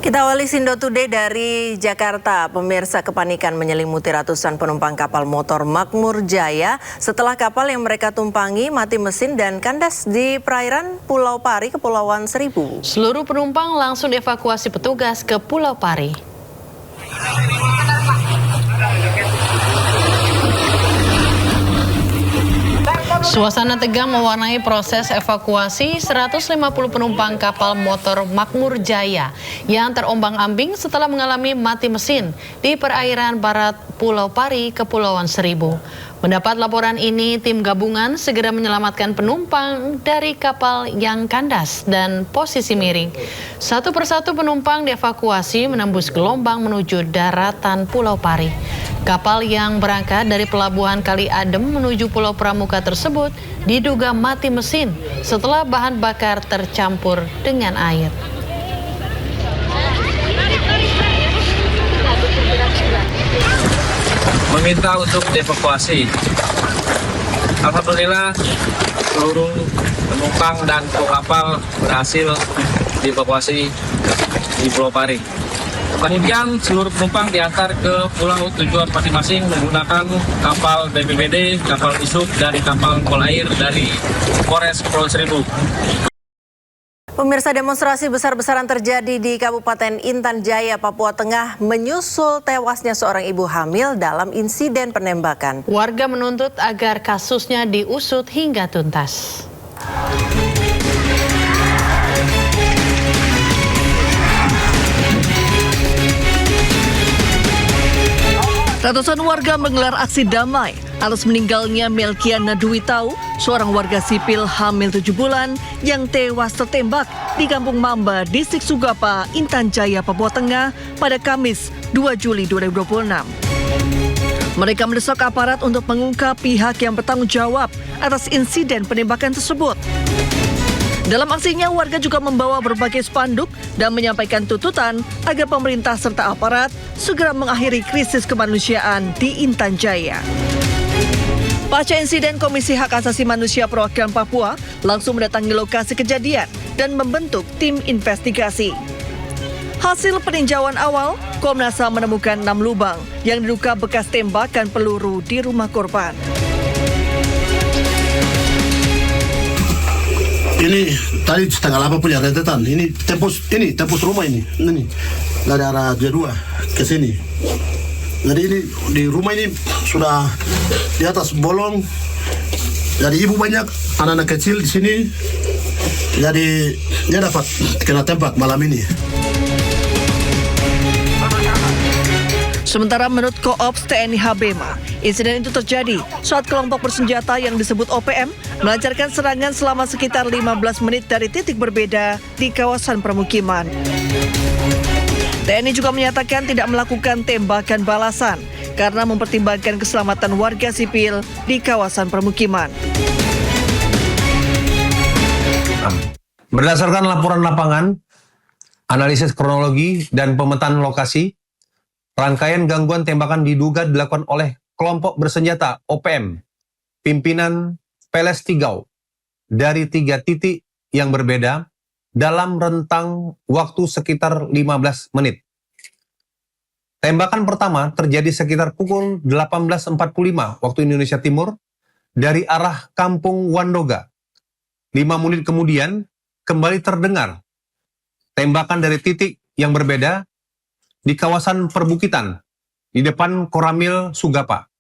Kita awali Sindo Today dari Jakarta. Pemirsa, kepanikan menyelimuti ratusan penumpang kapal motor Makmur Jaya setelah kapal yang mereka tumpangi mati mesin dan kandas di perairan Pulau Pari, Kepulauan Seribu. Seluruh penumpang langsung dievakuasi petugas ke Pulau Pari. Suasana tegang mewarnai proses evakuasi 150 penumpang kapal motor Makmur Jaya yang terombang-ambing setelah mengalami mati mesin di perairan barat Pulau Pari, Kepulauan Seribu. Mendapat laporan ini, tim gabungan segera menyelamatkan penumpang dari kapal yang kandas dan posisi miring. Satu persatu penumpang dievakuasi menembus gelombang menuju daratan Pulau Pari. Kapal yang berangkat dari pelabuhan Kali Adem menuju Pulau Pramuka tersebut diduga mati mesin setelah bahan bakar tercampur dengan air. Meminta untuk dievakuasi. Alhamdulillah seluruh penumpang dan kru kapal berhasil dievakuasi di Pulau Pari. Kemudian seluruh penumpang diantar ke pulau tujuan masing-masing menggunakan kapal BPBD, kapal isuk dari kapal polair dari Polres Kepulauan Seribu. Pemirsa, demonstrasi besar-besaran terjadi di Kabupaten Intan Jaya, Papua Tengah menyusul tewasnya seorang ibu hamil dalam insiden penembakan. Warga menuntut agar kasusnya diusut hingga tuntas. Ratusan warga menggelar aksi damai atas meninggalnya Melkiana Dwi Tau, seorang warga sipil hamil 7 bulan yang tewas tertembak di Kampung Mamba, Distrik Sugapa, Intan Jaya, Papua Tengah pada Kamis 2 Juli 2026. Mereka mendesak aparat untuk mengungkap pihak yang bertanggung jawab atas insiden penembakan tersebut. Dalam aksinya, warga juga membawa berbagai spanduk dan menyampaikan tuntutan agar pemerintah serta aparat segera mengakhiri krisis kemanusiaan di Intan Jaya. Pasca insiden, Komisi Hak Asasi Manusia Perwakilan Papua langsung mendatangi lokasi kejadian dan membentuk tim investigasi. Hasil peninjauan awal, Komnas HAM menemukan 6 lubang yang diduga bekas tembakan peluru di rumah korban. Ini tadi setengah 8 punya rentetan. Ini tembus rumah ini dari arah J2 ke sini. Jadi ini di rumah ini sudah di atas bolong. Jadi ibu banyak, anak-anak kecil di sini. Jadi dia dapat kena tembak malam ini. Sementara menurut Koops TNI Habema, insiden itu terjadi saat kelompok bersenjata yang disebut OPM melancarkan serangan selama sekitar 15 menit dari titik berbeda di kawasan permukiman. TNI juga menyatakan tidak melakukan tembakan balasan karena mempertimbangkan keselamatan warga sipil di kawasan permukiman. Berdasarkan laporan lapangan, analisis kronologi, dan pemetaan lokasi, rangkaian gangguan tembakan diduga dilakukan oleh kelompok bersenjata OPM, pimpinan Peles Tigau, dari 3 titik yang berbeda dalam rentang waktu sekitar 15 menit. Tembakan pertama terjadi sekitar pukul 18.45 waktu Indonesia Timur dari arah Kampung Wandoga. 5 menit kemudian kembali terdengar tembakan dari titik yang berbeda di kawasan perbukitan di depan Koramil Sugapa.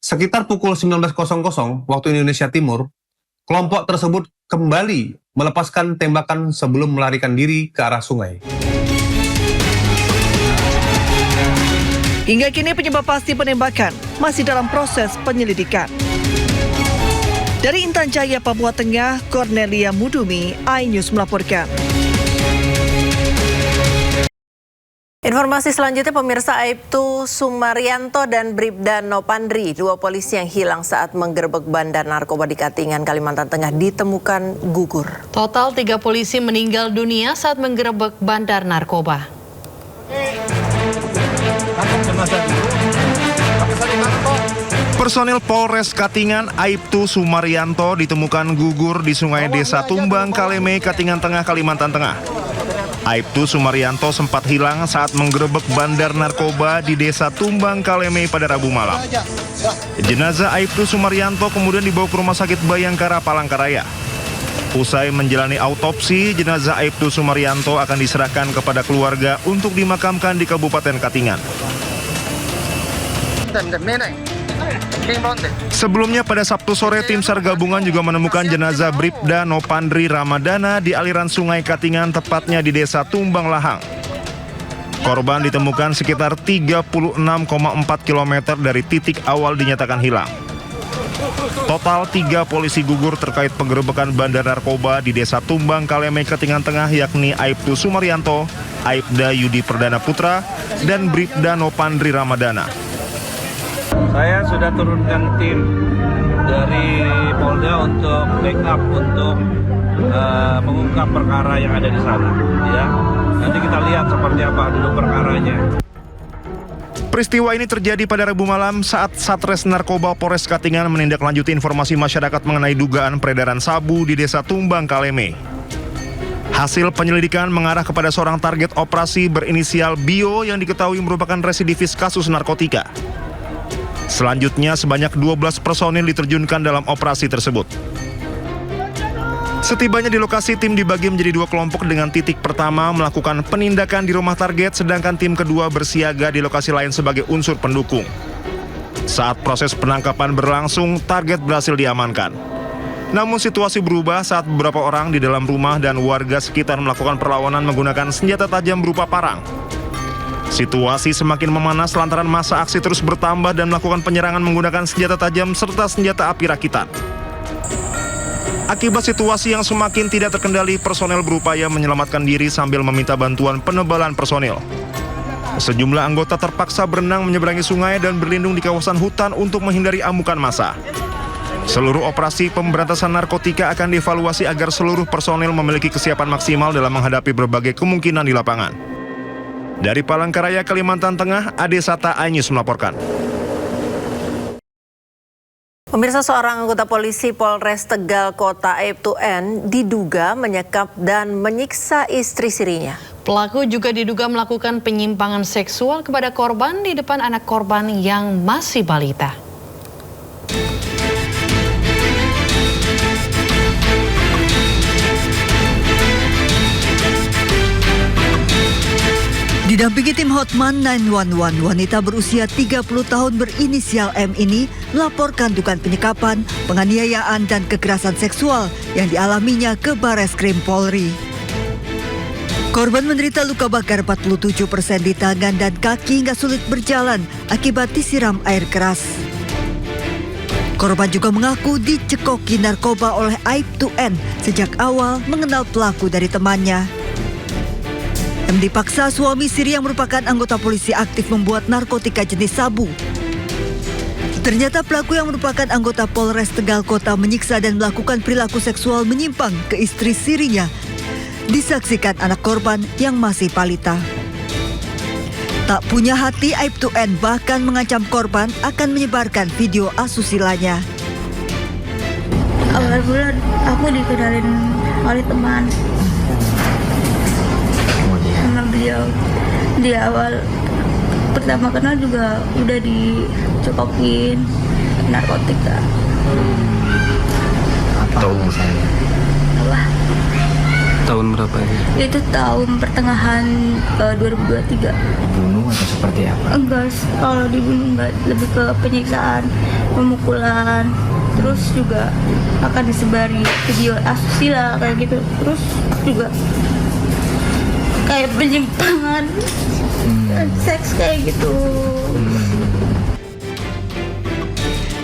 Sekitar pukul 19.00 waktu Indonesia Timur, kelompok tersebut kembali melepaskan tembakan sebelum melarikan diri ke arah sungai. Hingga kini penyebab pasti penembakan masih dalam proses penyelidikan. Dari Intan Jaya, Papua Tengah, Cornelia Mudumi, iNews melaporkan. Informasi selanjutnya, pemirsa, Aibtu Sumaryanto dan Bribda Nopandri, 2 polisi yang hilang saat menggerebek bandar narkoba di Katingan, Kalimantan Tengah, ditemukan gugur. Total 3 polisi meninggal dunia saat menggerebek bandar narkoba. Personil Polres Katingan Aibtu Sumaryanto ditemukan gugur di Sungai Desa Tumbang, Kaleme, Katingan Tengah, Kalimantan Tengah. Aibtu Sumaryanto sempat hilang saat menggerebek bandar narkoba di Desa Tumbang Kaleme pada Rabu malam. Jenazah Aibtu Sumaryanto kemudian dibawa ke Rumah Sakit Bayangkara Palangkaraya. Usai menjalani autopsi, jenazah Aibtu Sumaryanto akan diserahkan kepada keluarga untuk dimakamkan di Kabupaten Katingan. Sebelumnya pada Sabtu sore, tim SAR gabungan juga menemukan jenazah Bribda Nopandri Ramadana di aliran sungai Katingan, tepatnya di Desa Tumbang Lahang. Korban ditemukan sekitar 36,4 km dari titik awal dinyatakan hilang. Total 3 polisi gugur terkait penggerebekan bandar narkoba di Desa Tumbang Kaleme, Katingan Tengah, yakni Aibtu Sumaryanto, Aibda Yudi Perdana Putra, dan Bribda Nopandri Ramadana. Saya sudah turunkan tim dari Polda untuk backup untuk mengungkap perkara yang ada di sana. Ya, nanti kita lihat seperti apa dulu perkaranya. Peristiwa ini terjadi pada Rabu malam saat Satres Narkoba Polres Katingan menindaklanjuti informasi masyarakat mengenai dugaan peredaran sabu di Desa Tumbang Kaleme. Hasil penyelidikan mengarah kepada seorang target operasi berinisial Bio yang diketahui merupakan residivis kasus narkotika. Selanjutnya, sebanyak 12 personil diterjunkan dalam operasi tersebut. Setibanya di lokasi, tim dibagi menjadi 2 kelompok dengan titik pertama melakukan penindakan di rumah target, sedangkan tim kedua bersiaga di lokasi lain sebagai unsur pendukung. Saat proses penangkapan berlangsung, target berhasil diamankan. Namun situasi berubah saat beberapa orang di dalam rumah dan warga sekitar melakukan perlawanan menggunakan senjata tajam berupa parang. Situasi semakin memanas lantaran massa aksi terus bertambah dan melakukan penyerangan menggunakan senjata tajam serta senjata api rakitan. Akibat situasi yang semakin tidak terkendali, personel berupaya menyelamatkan diri sambil meminta bantuan penebalan personil. Sejumlah anggota terpaksa berenang menyeberangi sungai dan berlindung di kawasan hutan untuk menghindari amukan massa. Seluruh operasi pemberantasan narkotika akan dievaluasi agar seluruh personil memiliki kesiapan maksimal dalam menghadapi berbagai kemungkinan di lapangan. Dari Palangkaraya, Kalimantan Tengah, Ade Sata, iNews melaporkan. Pemirsa, seorang anggota polisi Polres Tegal Kota Aibtu N diduga menyekap dan menyiksa istri sirinya. Pelaku juga diduga melakukan penyimpangan seksual kepada korban di depan anak korban yang masih balita. Didampingi tim Hotman 911, wanita berusia 30 tahun berinisial M ini melaporkan dugaan penyekapan, penganiayaan, dan kekerasan seksual yang dialaminya ke Bareskrim Polri. Korban menderita luka bakar 47% di tangan dan kaki hingga sulit berjalan akibat disiram air keras. Korban juga mengaku dicekoki narkoba oleh Aibtu N sejak awal mengenal pelaku dari temannya. M dipaksa suami siri yang merupakan anggota polisi aktif membuat narkotika jenis sabu. Ternyata pelaku yang merupakan anggota Polres Tegal Kota menyiksa dan melakukan perilaku seksual menyimpang ke istri sirinya. Disaksikan anak korban yang masih balita. Tak punya hati, Aibtu N bahkan mengancam korban akan menyebarkan video asusilanya. Awal bulan aku dikenalin oleh teman. Sama beliau di awal pertama kenal juga udah dicokokin narkotika. Tahun misalnya? Apa? Tahun berapa ya? Itu tahun pertengahan 2023. Dibunuh atau seperti apa? Enggak, kalau dibunuh enggak, lebih ke penyiksaan, pemukulan. Terus juga akan disebari video asusila kayak gitu. Terus juga kayak penyimpangan seks kayak gitu.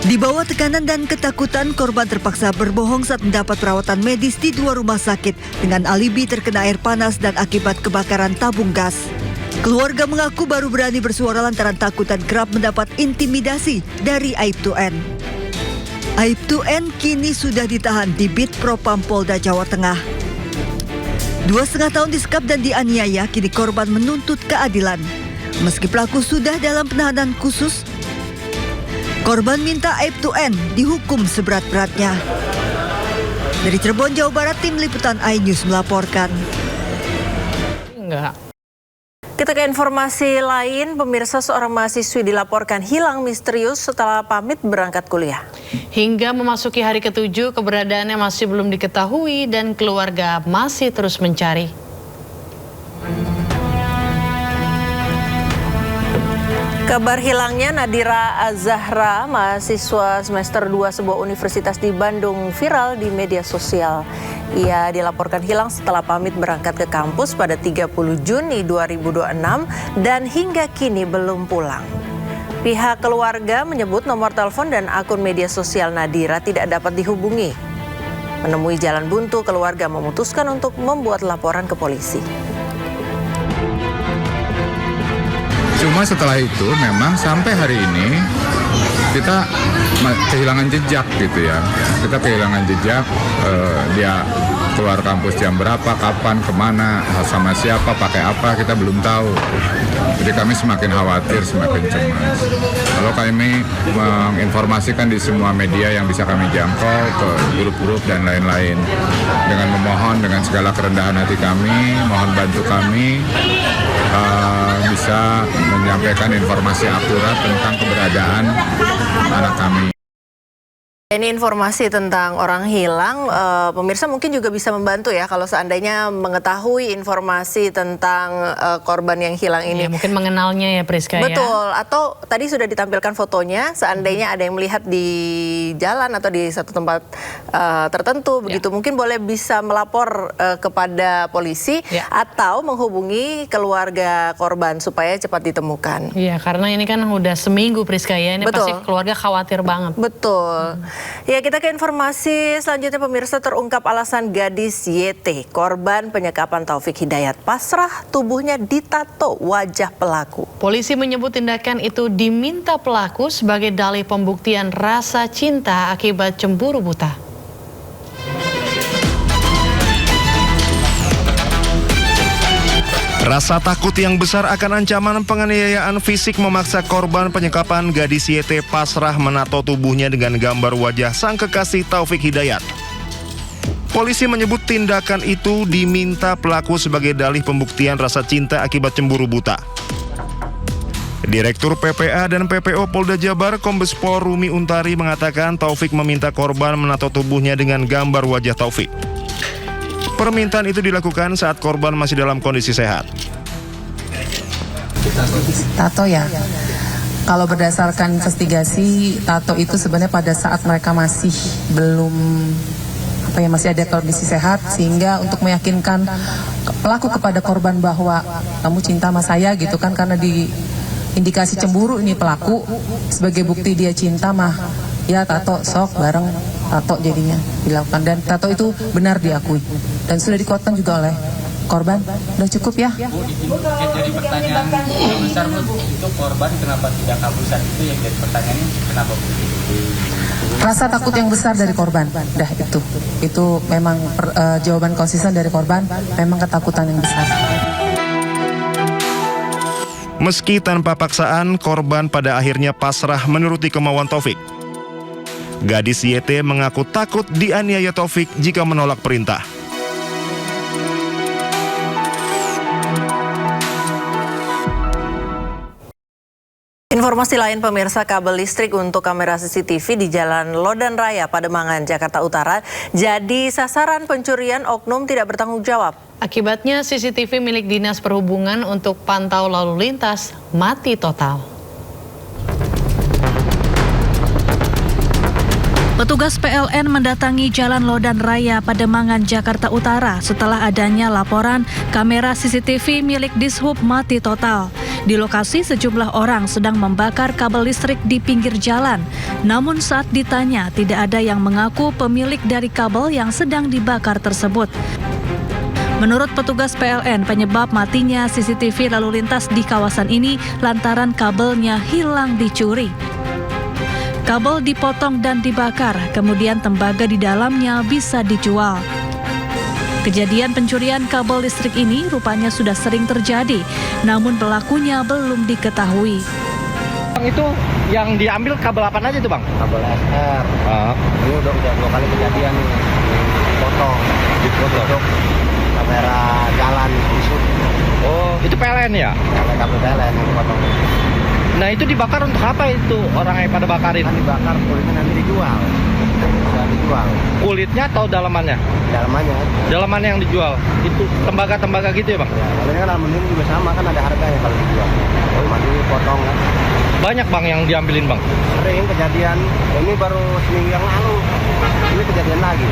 Di bawah tekanan dan ketakutan, korban terpaksa berbohong saat mendapat perawatan medis di 2 rumah sakit dengan alibi terkena air panas dan akibat kebakaran tabung gas. Keluarga mengaku baru berani bersuara lantaran takut dan kerap mendapat intimidasi dari Aibtu N. Aibtu N kini sudah ditahan di Bit Propam Polda Jawa Tengah. 2,5 tahun disekap dan dianiaya, kini korban menuntut keadilan. Meski pelaku sudah dalam penahanan khusus, korban minta Aibtu N dihukum seberat-beratnya. Dari Cirebon, Jawa Barat, tim liputan iNews melaporkan. Enggak. Kita ke informasi lain, pemirsa, seorang mahasiswi dilaporkan hilang misterius setelah pamit berangkat kuliah. Hingga memasuki hari ke-7, keberadaannya masih belum diketahui dan keluarga masih terus mencari. Kabar hilangnya Nadira Azahra, mahasiswa semester 2 sebuah universitas di Bandung, viral di media sosial. Ia dilaporkan hilang setelah pamit berangkat ke kampus pada 30 Juni 2026 dan hingga kini belum pulang. Pihak keluarga menyebut nomor telepon dan akun media sosial Nadira tidak dapat dihubungi. Menemui jalan buntu, keluarga memutuskan untuk membuat laporan ke polisi. Cuma setelah itu memang sampai hari ini kita kehilangan jejak gitu ya. Kita kehilangan jejak, dia keluar kampus jam berapa, kapan, kemana, sama siapa, pakai apa, kita belum tahu. Jadi kami semakin khawatir, semakin cemas. Lalu kami menginformasikan di semua media yang bisa kami jangkau, ke grup-grup dan lain-lain. Dengan memohon dengan segala kerendahan hati kami, mohon bantu kami bisa menyampaikan informasi akurat tentang keberadaan anak kami. Ini informasi tentang orang hilang, pemirsa mungkin juga bisa membantu ya kalau seandainya mengetahui informasi tentang korban yang hilang ini. Ya, mungkin mengenalnya ya Priska. Betul, ya. atau tadi sudah ditampilkan fotonya, seandainya ada yang melihat di jalan atau di satu tempat tertentu, begitu mungkin boleh bisa melapor kepada polisi atau menghubungi keluarga korban supaya cepat ditemukan. Iya, karena ini kan udah seminggu Priska ya, ini pasti keluarga khawatir banget. Betul. Ya, kita ke informasi selanjutnya, pemirsa. Terungkap alasan gadis YT, korban penyekapan Taufik Hidayat, pasrah tubuhnya ditato wajah pelaku. Polisi menyebut tindakan itu diminta pelaku sebagai dalih pembuktian rasa cinta akibat cemburu buta. Rasa takut yang besar akan ancaman penganiayaan fisik memaksa korban penyekapan gadis YT pasrah menato tubuhnya dengan gambar wajah sang kekasih Taufik Hidayat. Polisi menyebut tindakan itu diminta pelaku sebagai dalih pembuktian rasa cinta akibat cemburu buta. Direktur PPA dan PPO Polda Jabar Kombes Pol Rumi Untari mengatakan Taufik meminta korban menato tubuhnya dengan gambar wajah Taufik. Permintaan itu dilakukan saat korban masih dalam kondisi sehat. Tato ya, kalau berdasarkan investigasi, tato itu sebenarnya pada saat mereka masih belum masih ada kondisi sehat, sehingga untuk meyakinkan pelaku kepada korban bahwa kamu cinta sama saya gitu kan, karena di indikasi cemburu ini pelaku, sebagai bukti dia cinta mah ya tato sok bareng tato jadinya dilakukan, dan tato itu benar diakui dan sudah dikuatkan juga oleh korban. Udah cukup ya. Jadi pertanyaan besar Bu, itu korban kenapa tidak kabur saat itu, yang jadi pertanyaannya kenapa Bu? Rasa takut yang besar dari korban, dah itu memang jawaban konsisten dari korban, memang ketakutan yang besar. Meski tanpa paksaan, korban pada akhirnya pasrah menuruti kemauan Taufik. Gadis YT mengaku takut dianiaya Taufik jika menolak perintah. Informasi lain, pemirsa, kabel listrik untuk kamera CCTV di Jalan Lodan Raya, Pademangan, Jakarta Utara jadi sasaran pencurian oknum tidak bertanggung jawab. Akibatnya CCTV milik Dinas Perhubungan untuk pantau lalu lintas mati total. Petugas PLN mendatangi Jalan Lodan Raya, Pademangan, Jakarta Utara setelah adanya laporan kamera CCTV milik Dishub mati total. Di lokasi sejumlah orang sedang membakar kabel listrik di pinggir jalan. Namun saat ditanya, tidak ada yang mengaku pemilik dari kabel yang sedang dibakar tersebut. Menurut petugas PLN, penyebab matinya CCTV lalu lintas di kawasan ini lantaran kabelnya hilang dicuri. Kabel dipotong dan dibakar, kemudian tembaga di dalamnya bisa dijual. Kejadian pencurian kabel listrik ini rupanya sudah sering terjadi, namun pelakunya belum diketahui. Itu yang diambil kabel apa aja tuh Bang? Kabel SR. Ini udah 2 kali kejadian nih. Dipotong. Kamera jalan Dishub. Oh, itu PLN ya? Kabel PLN yang dipotong. Nah, itu dibakar untuk apa itu orangnya pada bakarin? Kan dibakar, kulitnya nanti dijual. Bisa dijual. Kulitnya atau dalamannya? Dalamannya. Dalamannya yang dijual. Itu tembaga-tembaga gitu ya, Bang? Ya, kalau ini kan aluminium juga sama kan ada harganya kalau dijual. Kalau mati potong kan. Banyak, Bang, yang diambilin, Bang? Sering kejadian. Ini baru seminggu yang lalu. Ini kejadian lagi.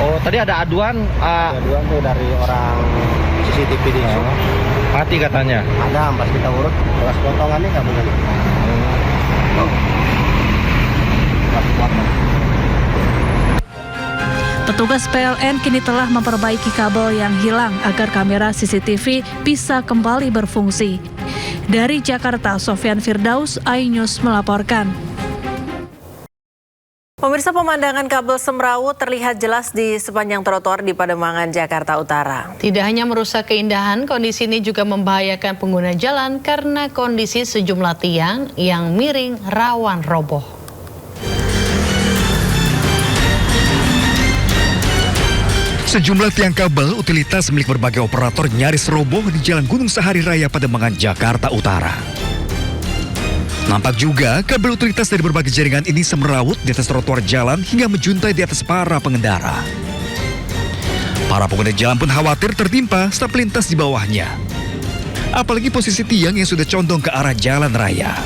Oh, tadi ada aduan. Aduan tuh dari orang CCTV di Sub. Mati katanya. Ada, pas kita urut, bekas potongannya nggak benar. Petugas PLN kini telah memperbaiki kabel yang hilang agar kamera CCTV bisa kembali berfungsi. Dari Jakarta, Sofyan Firdaus, iNews melaporkan. Pemirsa, pemandangan kabel semrawut terlihat jelas di sepanjang trotoar di Pademangan, Jakarta Utara. Tidak hanya merusak keindahan, kondisi ini juga membahayakan pengguna jalan karena kondisi sejumlah tiang yang miring rawan roboh. Sejumlah tiang kabel utilitas milik berbagai operator nyaris roboh di Jalan Gunung Sahari Raya Pademangan, Jakarta Utara. Nampak juga kabel utilitas dari berbagai jaringan ini semrawut di atas trotoar jalan hingga menjuntai di atas para pengendara. Para pengguna jalan pun khawatir tertimpa saat melintas di bawahnya. Apalagi posisi tiang yang sudah condong ke arah jalan raya.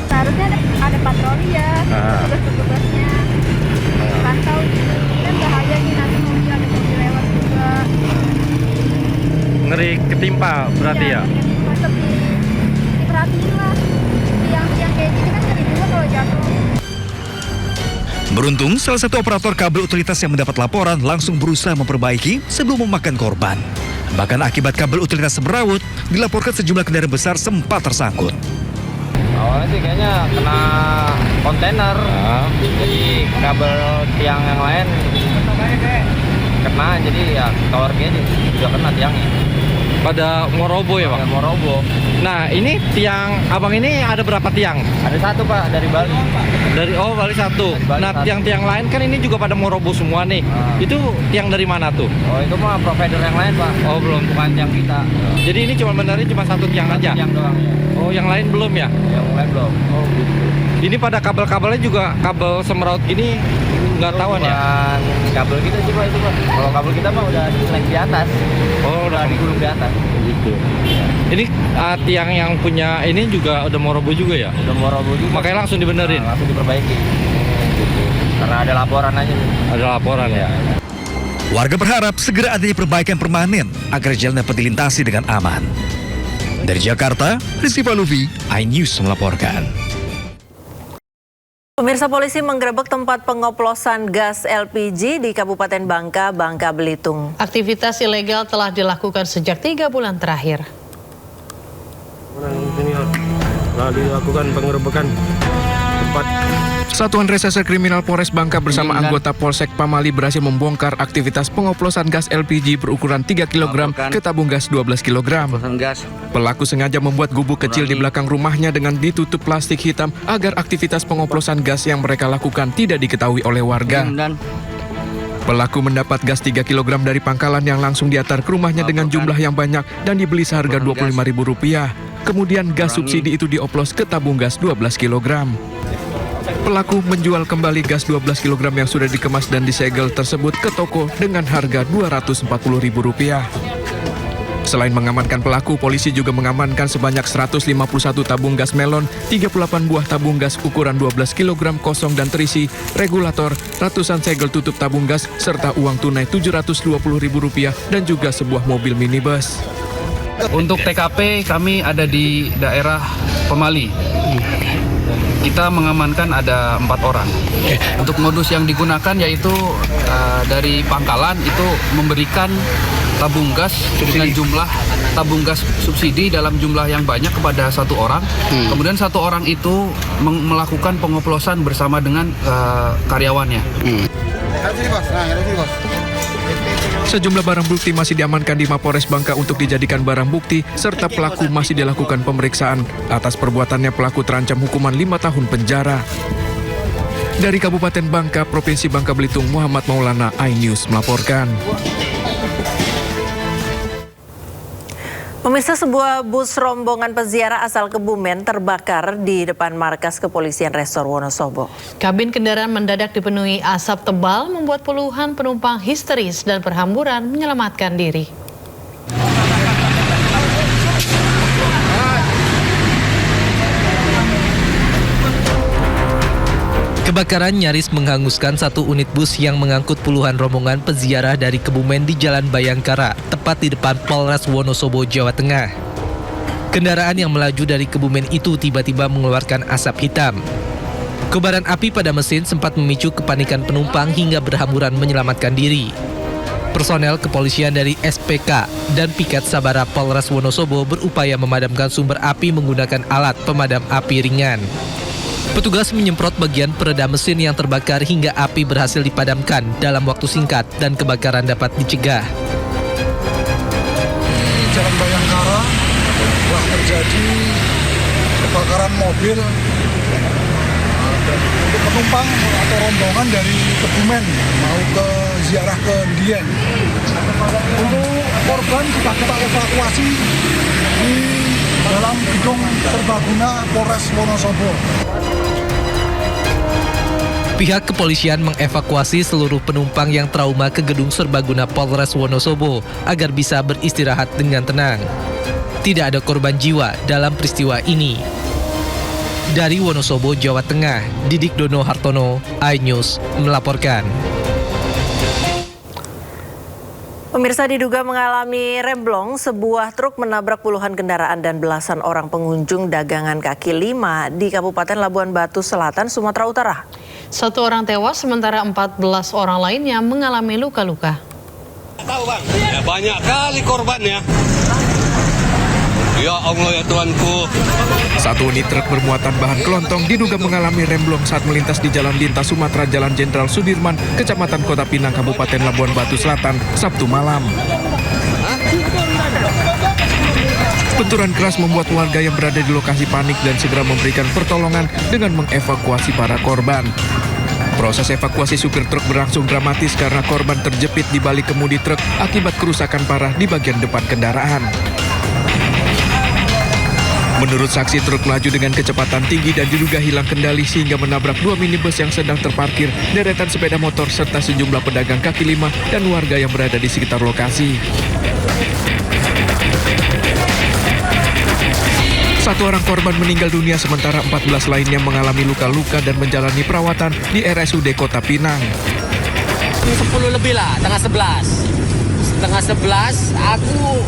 Seharusnya ada patroli ya, petugas-petugasnya pantau gitu. Kan bahaya nih, nanti mobil ada mobil lewat juga. Ngeri ketimpa berarti ya? Diperhatiin lah. Yang kayak gini kan ngeri juga kalau jatuh. Beruntung, salah satu operator kabel utilitas yang mendapat laporan langsung berusaha memperbaiki sebelum memakan korban. Bahkan akibat kabel utilitas semrawut, dilaporkan sejumlah kendaraan besar sempat tersangkut. Awalnya sih kayaknya kena kontainer, jadi kabel tiang yang lain kena, jadi ya towernya juga kena tiangnya. Pada mau roboh ya, Bang? Mau roboh. Nah, ini tiang abang ini ada berapa tiang? Ada satu, Pak, dari Bali. Bali satu. Nah, tiang-tiang lain kan ini juga pada mau roboh semua nih. Itu tiang dari mana tuh? Oh, itu mah provider yang lain, Pak. Oh, belum. Bukan tiang kita. Jadi ini benernya cuma satu tiang aja? Tiang doang, ya. Oh, yang lain belum ya? Yang lain belum. Oh, gitu. Ini pada kabel-kabelnya juga kabel semrawut gini nggak tahuan ya? Kabel kita sih, Pak, itu, Pak. Kalau kabel kita mah udah naik di atas. Oh, udah digulung di atas. Gitu. Ini tiang yang punya ini juga udah mau roboh juga ya? Udah mau roboh juga. Makanya langsung dibenerin? Nah, langsung diperbaiki. Gitu. Karena ada laporan aja. Ada laporan ya? Warga berharap segera adanya perbaikan permanen agar jalan dapat dilintasi dengan aman. Dari Jakarta, Rizky Paluvi, iNews melaporkan. Pemirsa, polisi menggerebek tempat pengoplosan gas LPG di Kabupaten Bangka, Bangka Belitung. Aktivitas ilegal telah dilakukan sejak 3 bulan terakhir. Telah dilakukan penggerebekan tempat. Satuan Reserse Kriminal Polres Bangka bersama anggota Polsek Pamali berhasil membongkar aktivitas pengoplosan gas LPG berukuran 3 kg ke tabung gas 12 kg. Pelaku sengaja membuat gubuk kecil di belakang rumahnya dengan ditutup plastik hitam agar aktivitas pengoplosan gas yang mereka lakukan tidak diketahui oleh warga. Pelaku mendapat gas 3 kg dari pangkalan yang langsung diantar ke rumahnya dengan jumlah yang banyak dan dibeli seharga Rp25.000. Kemudian gas subsidi itu dioplos ke tabung gas 12 kg. Pelaku menjual kembali gas 12 kg yang sudah dikemas dan disegel tersebut ke toko dengan harga Rp240.000. Selain mengamankan pelaku, polisi juga mengamankan sebanyak 151 tabung gas melon, 38 buah tabung gas ukuran 12 kg kosong dan terisi, regulator, ratusan segel tutup tabung gas, serta uang tunai Rp720.000 dan juga sebuah mobil minibus. Untuk TKP kami ada di daerah Pemali. Kita mengamankan ada 4 orang. Untuk modus yang digunakan yaitu dari pangkalan itu memberikan tabung gas dengan jumlah tabung gas subsidi dalam jumlah yang banyak kepada 1 orang. Kemudian 1 orang itu melakukan pengoplosan bersama dengan karyawannya. Sejumlah barang bukti masih diamankan di Mapores Bangka untuk dijadikan barang bukti, serta pelaku masih dilakukan pemeriksaan. Atas perbuatannya pelaku terancam hukuman 5 tahun penjara. Dari Kabupaten Bangka, Provinsi Bangka Belitung, Muhammad Maulana, iNews melaporkan. Pemirsa, sebuah bus rombongan peziarah asal Kebumen terbakar di depan markas kepolisian Resor Wonosobo. Kabin kendaraan mendadak dipenuhi asap tebal membuat puluhan penumpang histeris dan berhamburan menyelamatkan diri. Kebakaran nyaris menghanguskan satu unit bus yang mengangkut puluhan rombongan peziarah dari Kebumen di Jalan Bayangkara, tepat di depan Polres Wonosobo, Jawa Tengah. Kendaraan yang melaju dari Kebumen itu tiba-tiba mengeluarkan asap hitam. Kobaran api pada mesin sempat memicu kepanikan penumpang hingga berhamburan menyelamatkan diri. Personel kepolisian dari SPK dan Piket Sabara Polres Wonosobo berupaya memadamkan sumber api menggunakan alat pemadam api ringan. Petugas menyemprot bagian peredam mesin yang terbakar hingga api berhasil dipadamkan dalam waktu singkat dan kebakaran dapat dicegah. Di Jalan Bayangkara telah terjadi kebakaran mobil untuk penumpang atau rombongan dari Kebumen mau ke ziarah ke Dieng. Untuk korban sudah kita evakuasi di dalam gedung serbaguna Polres Wonosobo. Pihak kepolisian mengevakuasi seluruh penumpang yang trauma ke gedung serbaguna Polres Wonosobo agar bisa beristirahat dengan tenang. Tidak ada korban jiwa dalam peristiwa ini. Dari Wonosobo, Jawa Tengah, Didik Dono Hartono, iNews melaporkan. Pemirsa, diduga mengalami remblong, sebuah truk menabrak puluhan kendaraan dan belasan orang pengunjung dagangan kaki lima di Kabupaten Labuan Batu Selatan, Sumatera Utara. Satu orang tewas, sementara 14 orang lainnya mengalami luka-luka. Tahu bang, ya banyak kali korbannya. Ya Allah ya Tuanku. Satu unit truk bermuatan bahan kelontong diduga mengalami remblong saat melintas di Jalan Lintas Sumatera Jalan Jenderal Sudirman, Kecamatan Kota Pinang, Kabupaten Labuan Batu Selatan, Sabtu malam. Benturan keras membuat warga yang berada di lokasi panik dan segera memberikan pertolongan dengan mengevakuasi para korban. Proses evakuasi supir truk berlangsung dramatis karena korban terjepit di balik kemudi truk akibat kerusakan parah di bagian depan kendaraan. Menurut saksi, truk melaju dengan kecepatan tinggi dan diduga hilang kendali sehingga menabrak dua minibus yang sedang terparkir, deretan sepeda motor serta sejumlah pedagang kaki lima dan warga yang berada di sekitar lokasi. Satu orang korban meninggal dunia sementara 14 lainnya mengalami luka-luka dan menjalani perawatan di RSUD Kota Pinang. 10 lebih lah, setengah 11 aku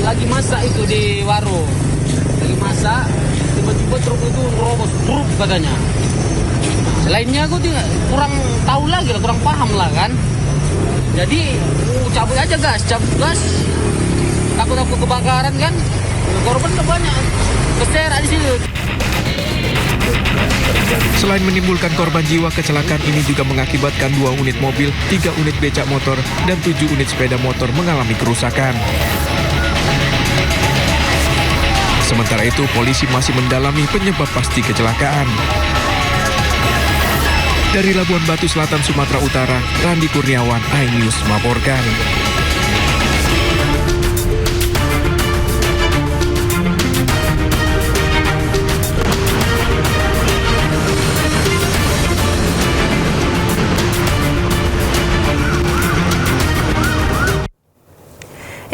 lagi masak itu di warung. Lagi masak, tiba-tiba truk itu nerobos, bruk katanya. Lainnya aku kurang tahu lagi lah, kurang paham lah kan. Jadi cabut aja gas, takut kebakaran kan. Korban banyak, keserak di situ. Selain menimbulkan korban jiwa, kecelakaan ini juga mengakibatkan 2 unit mobil, 3 unit becak motor, dan 7 unit sepeda motor mengalami kerusakan. Sementara itu, polisi masih mendalami penyebab pasti kecelakaan. Dari Labuan Batu Selatan, Sumatera Utara, Randi Kurniawan, iNews melaporkan.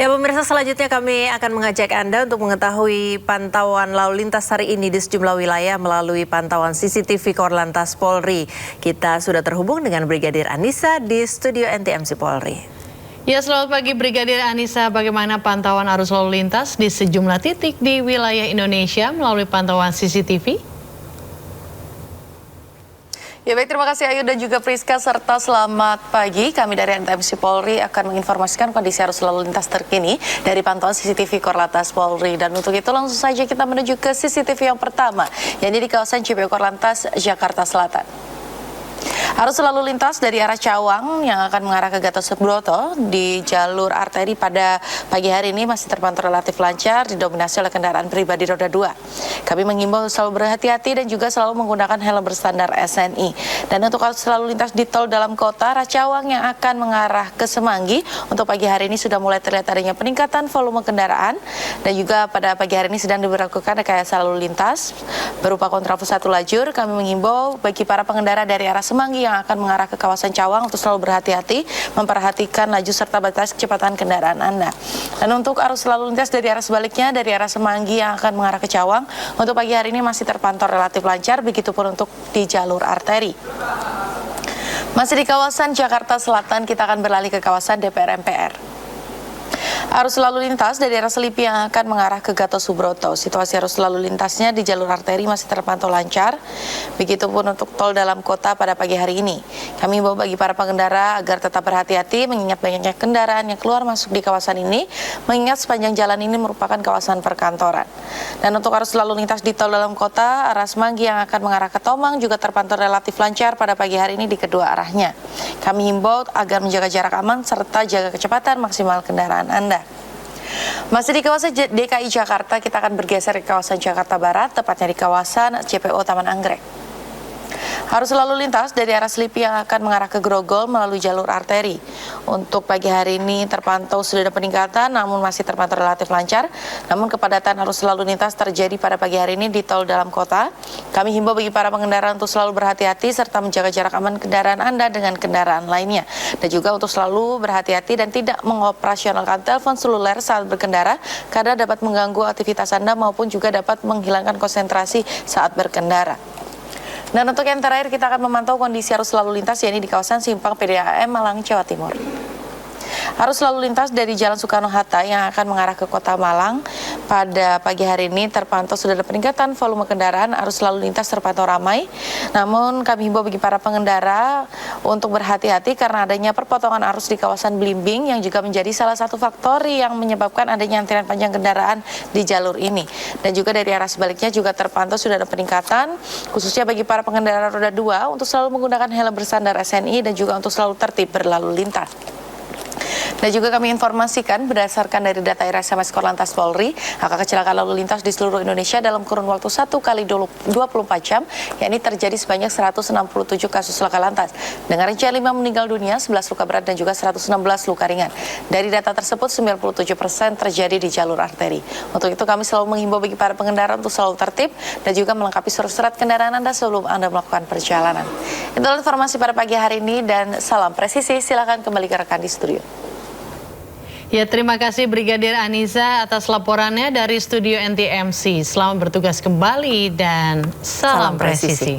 Ya pemirsa, selanjutnya kami akan mengajak Anda untuk mengetahui pantauan lalu lintas hari ini di sejumlah wilayah melalui pantauan CCTV Korlantas Polri. Kita sudah terhubung dengan Brigadir Anissa di studio NTMC Polri. Ya, selamat pagi Brigadir Anissa. Bagaimana pantauan arus lalu lintas di sejumlah titik di wilayah Indonesia melalui pantauan CCTV? Ya baik, terima kasih Ayu dan juga Priska serta selamat pagi. Kami dari NTMC Polri akan menginformasikan kondisi arus lalu lintas terkini dari pantauan CCTV Korlantas Polri. Dan untuk itu langsung saja kita menuju ke CCTV yang pertama, yakni di kawasan Cibeu Korlantas, Jakarta Selatan. Arus lalu lintas dari arah Cawang yang akan mengarah ke Gatot Subroto di jalur arteri pada pagi hari ini masih terpantau relatif lancar, didominasi oleh kendaraan pribadi roda 2. Kami mengimbau selalu berhati-hati dan juga selalu menggunakan helm berstandar SNI. Dan untuk arus lalu lintas di tol dalam kota arah Cawang yang akan mengarah ke Semanggi, untuk pagi hari ini sudah mulai terlihat adanya peningkatan volume kendaraan dan juga pada pagi hari ini sedang diberlakukan rekayasa lalu lintas berupa kontraflow 1 lajur. Kami mengimbau bagi para pengendara dari arah Semanggi yang akan mengarah ke kawasan Cawang untuk selalu berhati-hati, memperhatikan laju serta batas kecepatan kendaraan Anda. Dan untuk arus lalu lintas dari arah sebaliknya, dari arah Semanggi yang akan mengarah ke Cawang, untuk pagi hari ini masih terpantau relatif lancar, begitupun untuk di jalur arteri. Masih di kawasan Jakarta Selatan, kita akan beralih ke kawasan DPR MPR. Arus lalu lintas dari arah Selipi yang akan mengarah ke Gatot Subroto. Situasi arus lalu lintasnya di jalur arteri masih terpantau lancar. Begitupun untuk tol dalam kota pada pagi hari ini. Kami himbau bagi para pengendara agar tetap berhati-hati mengingat banyaknya kendaraan yang keluar masuk di kawasan ini, mengingat sepanjang jalan ini merupakan kawasan perkantoran. Dan untuk arus lalu lintas di tol dalam kota, arah Semanggi yang akan mengarah ke Tomang juga terpantau relatif lancar pada pagi hari ini di kedua arahnya. Kami himbau agar menjaga jarak aman serta jaga kecepatan maksimal kendaraan Anda. Masih di kawasan DKI Jakarta, kita akan bergeser ke kawasan Jakarta Barat, tepatnya di kawasan JPO Taman Anggrek. Arus lalu lintas dari arah Selipi yang akan mengarah ke Grogol melalui jalur arteri. Untuk pagi hari ini terpantau sudah ada peningkatan, namun masih terpantau relatif lancar. Namun kepadatan arus lalu lintas terjadi pada pagi hari ini di tol dalam kota. Kami himbau bagi para pengendara untuk selalu berhati-hati serta menjaga jarak aman kendaraan Anda dengan kendaraan lainnya. Dan juga untuk selalu berhati-hati dan tidak mengoperasionalkan telepon seluler saat berkendara karena dapat mengganggu aktivitas Anda maupun juga dapat menghilangkan konsentrasi saat berkendara. Dan untuk yang terakhir, kita akan memantau kondisi arus lalu lintas yakni di kawasan Simpang PDAM Malang, Jawa Timur. Arus lalu lintas dari Jalan Soekarno-Hatta yang akan mengarah ke Kota Malang pada pagi hari ini terpantau sudah ada peningkatan volume kendaraan, arus lalu lintas terpantau ramai. Namun kami himbau bagi para pengendara untuk berhati-hati karena adanya perpotongan arus di kawasan Blimbing yang juga menjadi salah satu faktor yang menyebabkan adanya antrian panjang kendaraan di jalur ini. Dan juga dari arah sebaliknya juga terpantau sudah ada peningkatan khususnya bagi para pengendara roda 2 untuk selalu menggunakan helm bersandar SNI dan juga untuk selalu tertib berlalu lintas. Dan juga kami informasikan berdasarkan dari data RSMS Korlantas Polri, angka kecelakaan lalu lintas di seluruh Indonesia dalam kurun waktu 1 kali 24 jam, yakni terjadi sebanyak 167 kasus laka lantas. Dengan rincian 5 meninggal dunia, 11 luka berat dan juga 116 luka ringan. Dari data tersebut, 97% terjadi di jalur arteri. Untuk itu kami selalu menghimbau bagi para pengendara untuk selalu tertib dan juga melengkapi surat kendaraan Anda sebelum Anda melakukan perjalanan. Itulah informasi pada pagi hari ini dan salam presisi. Silakan kembali ke rekan di studio. Ya, terima kasih Brigadir Aniza atas laporannya dari studio NTMC. Selamat bertugas kembali dan salam presisi.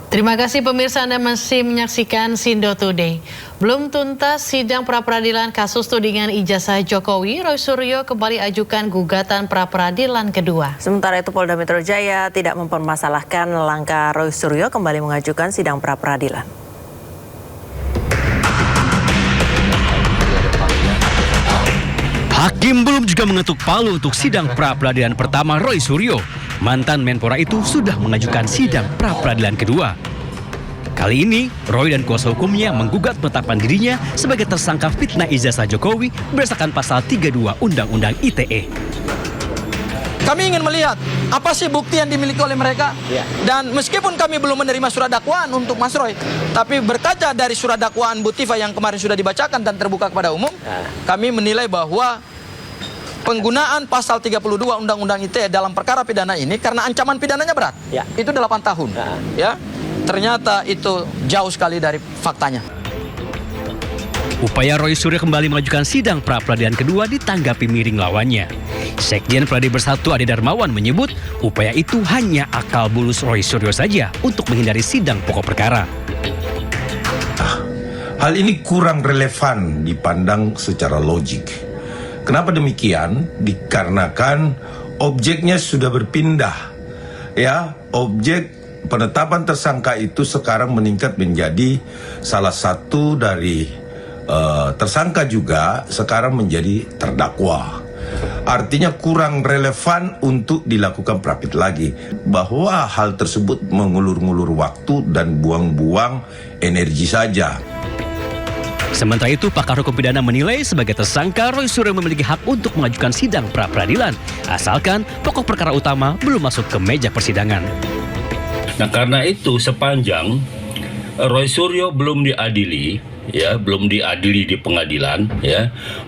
Terima kasih pemirsa, Anda masih menyaksikan Sindo Today. Belum tuntas sidang pra-peradilan kasus tudingan ijazah Jokowi, Roy Suryo kembali ajukan gugatan pra-peradilan kedua. Sementara itu Polda Metro Jaya tidak mempermasalahkan langkah Roy Suryo kembali mengajukan sidang pra-peradilan. Hakim belum juga mengetuk palu untuk sidang pra-peradilan pertama Roy Suryo. Mantan Menpora itu sudah mengajukan sidang pra-peradilan kedua. Kali ini, Roy dan kuasa hukumnya menggugat penetapan dirinya sebagai tersangka fitnah ijazah Jokowi berdasarkan pasal 32 Undang-Undang ITE. Kami ingin melihat apa sih bukti yang dimiliki oleh mereka. Dan meskipun kami belum menerima surat dakwaan untuk Mas Roy, tapi berkaca dari surat dakwaan Bu Tifa yang kemarin sudah dibacakan dan terbuka kepada umum, kami menilai bahwa penggunaan pasal 32 Undang-Undang ITE dalam perkara pidana ini karena ancaman pidananya berat. Itu 8 tahun. Ya. Ternyata itu jauh sekali dari faktanya. Upaya Roy Suryo kembali mengajukan sidang pra-peradilan kedua ditanggapi miring lawannya. Sekjen Pradi Bersatu Ade Darmawan menyebut upaya itu hanya akal bulus Roy Suryo saja untuk menghindari sidang pokok perkara. Hal ini kurang relevan dipandang secara logik. Kenapa demikian? Dikarenakan objeknya sudah berpindah. Ya, objek penetapan tersangka itu sekarang meningkat menjadi salah satu dari tersangka juga sekarang menjadi terdakwa. artinya kurang relevan untuk dilakukan prapit lagi. Bahwa hal tersebut mengulur-ngulur waktu dan buang-buang energi saja. Sementara itu, pakar hukum pidana menilai sebagai tersangka Roy Suryo memiliki hak untuk mengajukan sidang pra-peradilan, asalkan pokok perkara utama belum masuk ke meja persidangan. Nah, karena itu sepanjang Roy Suryo belum diadili, belum diadili di pengadilan,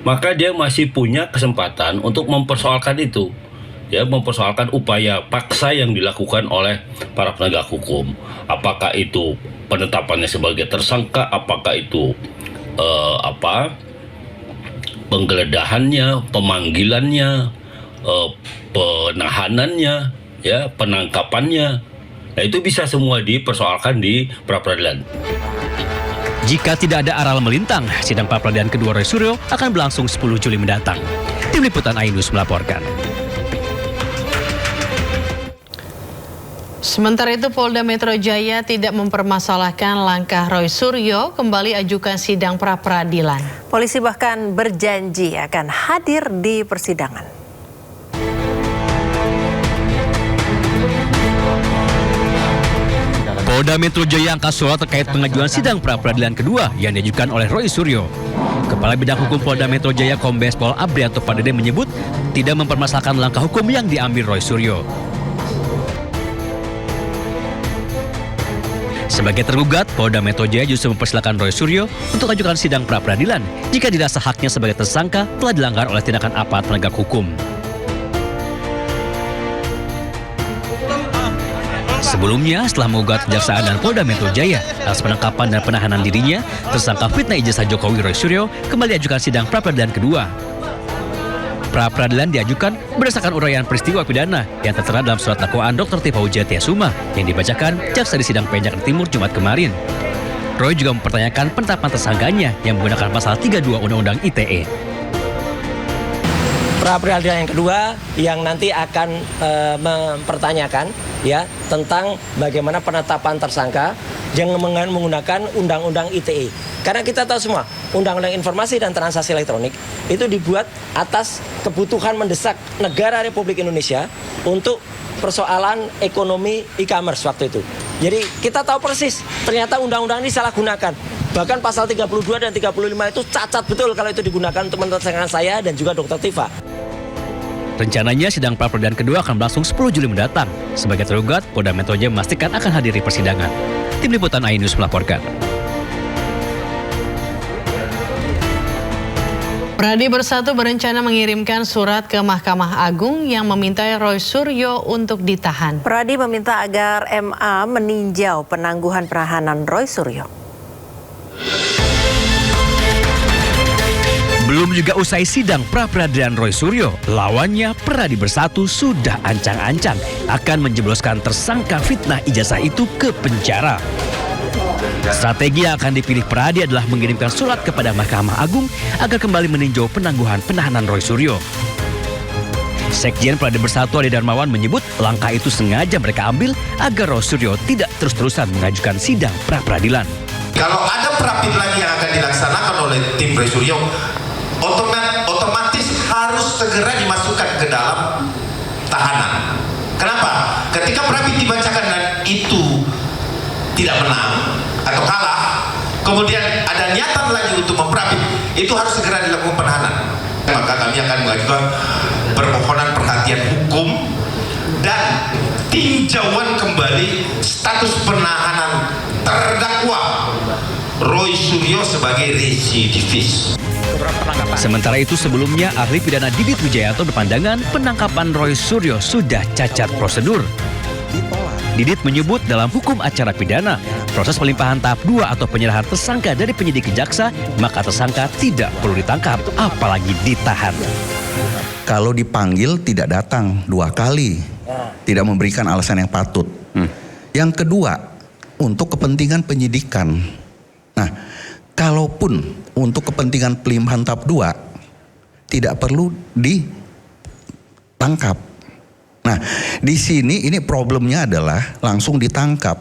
maka dia masih punya kesempatan untuk mempersoalkan itu, mempersoalkan upaya paksa yang dilakukan oleh para penegak hukum. Apakah itu penetapannya sebagai tersangka, apakah itu penggeledahannya, pemanggilannya, penahanannya, penangkapannya. Nah, itu bisa semua dipersoalkan di pra-peradilan. Jika tidak ada aral melintang, sidang pra-peradilan kedua Roy Suryo akan berlangsung 10 Juli mendatang. Tim Liputan iNews melaporkan. Sementara itu, Polda Metro Jaya tidak mempermasalahkan langkah Roy Suryo kembali ajukan sidang pra-peradilan. Polisi bahkan berjanji akan hadir di persidangan. Polda Metro Jaya angkat surat terkait pengajuan sidang pra-peradilan kedua yang diajukan oleh Roy Suryo. Kepala Bidang Hukum Polda Metro Jaya Kombes Pol Abrianto Padede menyebut tidak mempermasalahkan langkah hukum yang diambil Roy Suryo. Sebagai tergugat, Polda Metro Jaya justru mempersilahkan Roy Suryo untuk ajukan sidang pra-peradilan jika dirasa haknya sebagai tersangka telah dilanggar oleh tindakan aparat penegak hukum. Sebelumnya, setelah mengugat Kejaksaan dan Polda Metro Jaya atas penangkapan dan penahanan dirinya, tersangka fitnah ijazah Jokowi Roy Suryo kembali ajukan sidang pra-peradilan kedua. Pra-peradilan diajukan berdasarkan uraian peristiwa pidana yang tertera dalam surat dakwaan Dr. Tifauziah Tiasuma yang dibacakan jaksa di sidang PN Jakarta Timur Jumat kemarin. Roy juga mempertanyakan penetapan tersangkanya yang menggunakan pasal 32 Undang-Undang ITE. Pra-peradilan yang kedua yang nanti akan mempertanyakan tentang bagaimana penetapan tersangka yang menggunakan Undang-Undang ITE. Karena kita tahu semua, Undang-Undang Informasi dan Transaksi Elektronik itu dibuat atas kebutuhan mendesak negara Republik Indonesia untuk persoalan ekonomi e-commerce waktu itu. Jadi kita tahu persis, ternyata undang-undang ini salah gunakan. Bahkan pasal 32 dan 35 itu cacat betul kalau itu digunakan untuk mentersangkakan saya dan juga Dr. Tifa. Rencananya sidang pra-peradilan kedua akan berlangsung 10 Juli mendatang. Sebagai tergugat, Polda Metro Jaya memastikan akan hadiri persidangan. Tim Liputan iNews melaporkan. Pradi Bersatu berencana mengirimkan surat ke Mahkamah Agung yang meminta Roy Suryo untuk ditahan. Pradi meminta agar MA meninjau penangguhan penahanan Roy Suryo. Belum juga usai sidang pra-peradilan Roy Suryo, lawannya Pradi Bersatu sudah ancang-ancang akan menjebloskan tersangka fitnah ijazah itu ke penjara. Strategi yang akan dipilih Pradi adalah mengirimkan surat kepada Mahkamah Agung agar kembali meninjau penangguhan penahanan Roy Suryo. Sekjen Pradi Bersatu Ade Darmawan menyebut langkah itu sengaja mereka ambil agar Roy Suryo tidak terus-terusan mengajukan sidang pra-peradilan. Kalau ada prapit lagi yang akan dilaksanakan oleh tim Roy Suryo, otomatis harus segera dimasukkan ke dalam tahanan. Kenapa? Ketika prapit dibacakan dan itu tidak menang atau kalah, kemudian ada niatan lagi untuk memprapit, itu harus segera dilakukan penahanan. Maka kami akan mengajukan permohonan perhatian hukum dan tinjauan kembali status penahanan terdakwa Roy Suryo sebagai residivis. Sementara itu sebelumnya ahli pidana Didit Wijayanto berpandangan penangkapan Roy Suryo sudah cacat prosedur. Didit menyebut dalam hukum acara pidana, proses pelimpahan tahap 2 atau penyerahan tersangka dari penyidik ke jaksa, maka tersangka tidak perlu ditangkap, apalagi ditahan. Kalau dipanggil tidak datang 2 kali, tidak memberikan alasan yang patut. Yang kedua, untuk kepentingan penyidikan. Nah, kalaupun untuk kepentingan pelimpahan tahap 2, tidak perlu ditangkap. Nah, di sini ini problemnya adalah langsung ditangkap.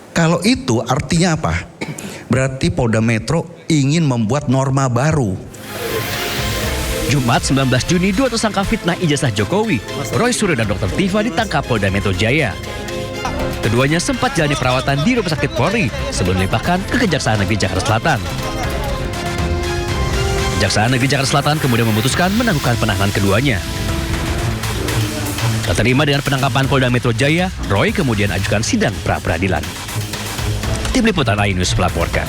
Kalau itu artinya apa? Berarti Polda Metro ingin membuat norma baru. Jumat 19 Juni, dua tersangka fitnah ijazah Jokowi, Roy Suryo dan Dr. Tifa ditangkap Polda Metro Jaya. Keduanya sempat jalani perawatan di Rumah Sakit Polri sebelum dilimpahkan ke Kejaksaan Negeri Jakarta Selatan. Kejaksaan Negeri Jakarta Selatan kemudian memutuskan menangguhkan penahanan keduanya. Tak terima dengan penangkapan Polda Metro Jaya, Roy kemudian ajukan sidang pra-peradilan. Tim Liputan iNews melaporkan.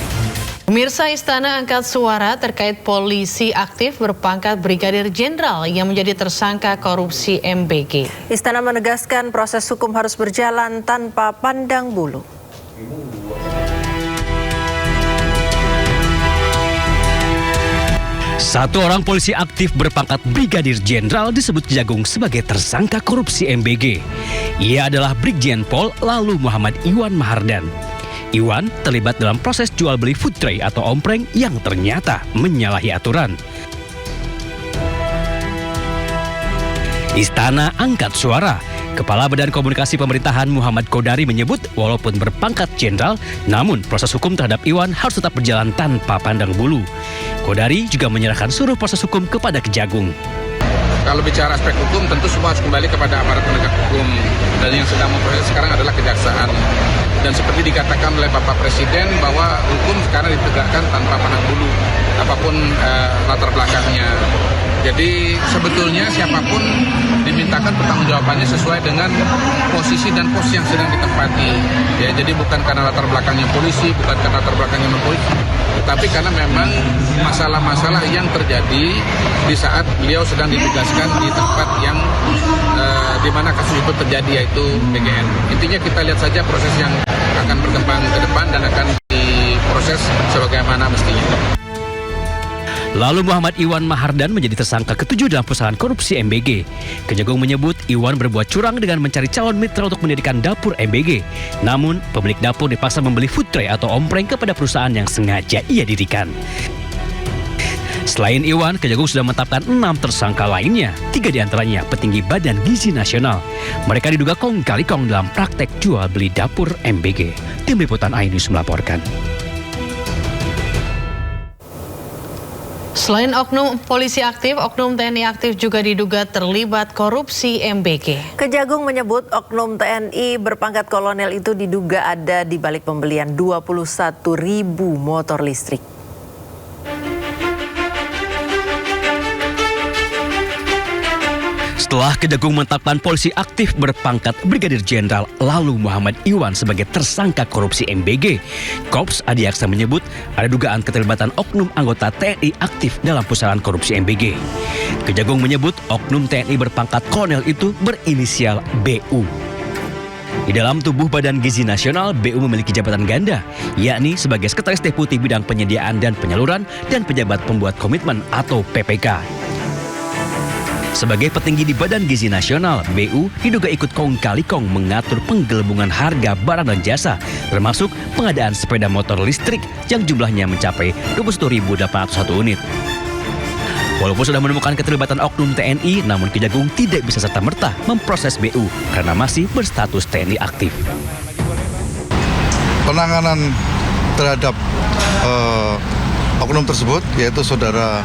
Pemirsa, Istana angkat suara terkait polisi aktif berpangkat Brigadir Jenderal yang menjadi tersangka korupsi MBG. Istana menegaskan proses hukum harus berjalan tanpa pandang bulu. Satu orang polisi aktif berpangkat Brigadir Jenderal disebut Kejagung sebagai tersangka korupsi MBG. Ia adalah Brigjen Pol Lalu Muhammad Iwan Mahardan. Iwan terlibat dalam proses jual beli food tray atau ompreng yang ternyata menyalahi aturan. Istana angkat suara. Kepala Badan Komunikasi Pemerintahan Muhammad Kodari menyebut walaupun berpangkat jenderal, namun proses hukum terhadap Iwan harus tetap berjalan tanpa pandang bulu. Kodari juga menyerahkan seluruh proses hukum kepada Kejagung. Kalau bicara aspek hukum, tentu semua harus kembali kepada aparat penegak hukum. Dan yang sedang memproses sekarang adalah kejaksaan. Dan seperti dikatakan oleh Bapak Presiden bahwa hukum sekarang ditegakkan tanpa pandang bulu, apapun latar belakangnya. Jadi sebetulnya siapapun dimintakan pertanggungjawabannya sesuai dengan posisi dan pos yang sedang ditempati. Ya, jadi bukan karena latar belakangnya polisi, bukan karena latar belakangnya polisi, tetapi karena memang masalah-masalah yang terjadi di saat beliau sedang ditugaskan di tempat yang di mana kasus itu terjadi, yaitu BGN. Intinya kita lihat saja proses yang akan berkembang ke depan dan akan diproses sebagaimana mestinya. Lalu Muhammad Iwan Mahardan menjadi tersangka ketujuh dalam perusahaan korupsi MBG. Kejagung menyebut Iwan berbuat curang dengan mencari calon mitra untuk mendirikan dapur MBG. Namun, pemilik dapur dipaksa membeli food tray atau ompreng kepada perusahaan yang sengaja ia dirikan. Selain Iwan, Kejagung sudah menetapkan 6 tersangka lainnya. 3 diantaranya petinggi Badan Gizi Nasional. Mereka diduga kong kali kong dalam praktek jual beli dapur MBG. Tim Liputan iNews melaporkan. Selain oknum polisi aktif, oknum TNI aktif juga diduga terlibat korupsi MBG. Kejagung menyebut oknum TNI berpangkat kolonel itu diduga ada di balik pembelian 21.000 motor listrik. Setelah Kejagung menetapkan polisi aktif berpangkat Brigadir Jenderal Lalu Muhammad Iwan sebagai tersangka korupsi MBG, Korps Adiaksa menyebut ada dugaan keterlibatan oknum anggota TNI aktif dalam pusaran korupsi MBG. Kejagung menyebut oknum TNI berpangkat kolonel itu berinisial BU. Di dalam tubuh Badan Gizi Nasional, BU memiliki jabatan ganda, yakni sebagai Sekretaris Deputi Bidang Penyediaan dan Penyaluran dan Pejabat Pembuat Komitmen atau PPK. Sebagai petinggi di Badan Gizi Nasional, BU diduga ikut kong kali kong mengatur penggelembungan harga barang dan jasa, termasuk pengadaan sepeda motor listrik yang jumlahnya mencapai 21.801 unit. Walaupun sudah menemukan keterlibatan oknum TNI, namun Kejagung tidak bisa serta-merta memproses BU karena masih berstatus TNI aktif. Penanganan terhadap oknum tersebut, yaitu saudara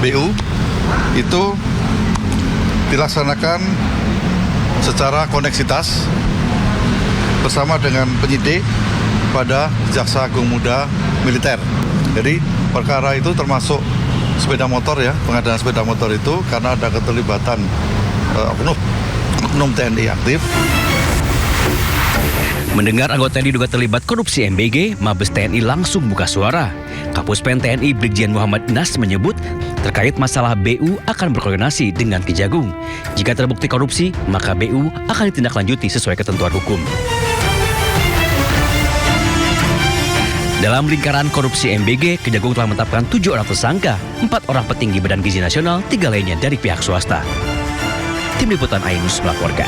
BU, itu dilaksanakan secara koneksitas bersama dengan penyidik pada Jaksa Agung Muda Militer. Jadi perkara itu termasuk sepeda motor ya, pengadaan sepeda motor itu karena ada keterlibatan oknum TNI aktif. Mendengar anggota diduga terlibat korupsi MBG, Mabes TNI langsung buka suara. Kapuspen TNI Brigjen Muhammad Nas menyebut terkait masalah BU akan berkoordinasi dengan Kejagung. Jika terbukti korupsi, maka BU akan ditindaklanjuti sesuai ketentuan hukum. Dalam lingkaran korupsi MBG, Kejagung telah menetapkan 7 orang tersangka, 4 orang petinggi Badan Gizi Nasional, 3 lainnya dari pihak swasta. Tim Liputan iNews melaporkan.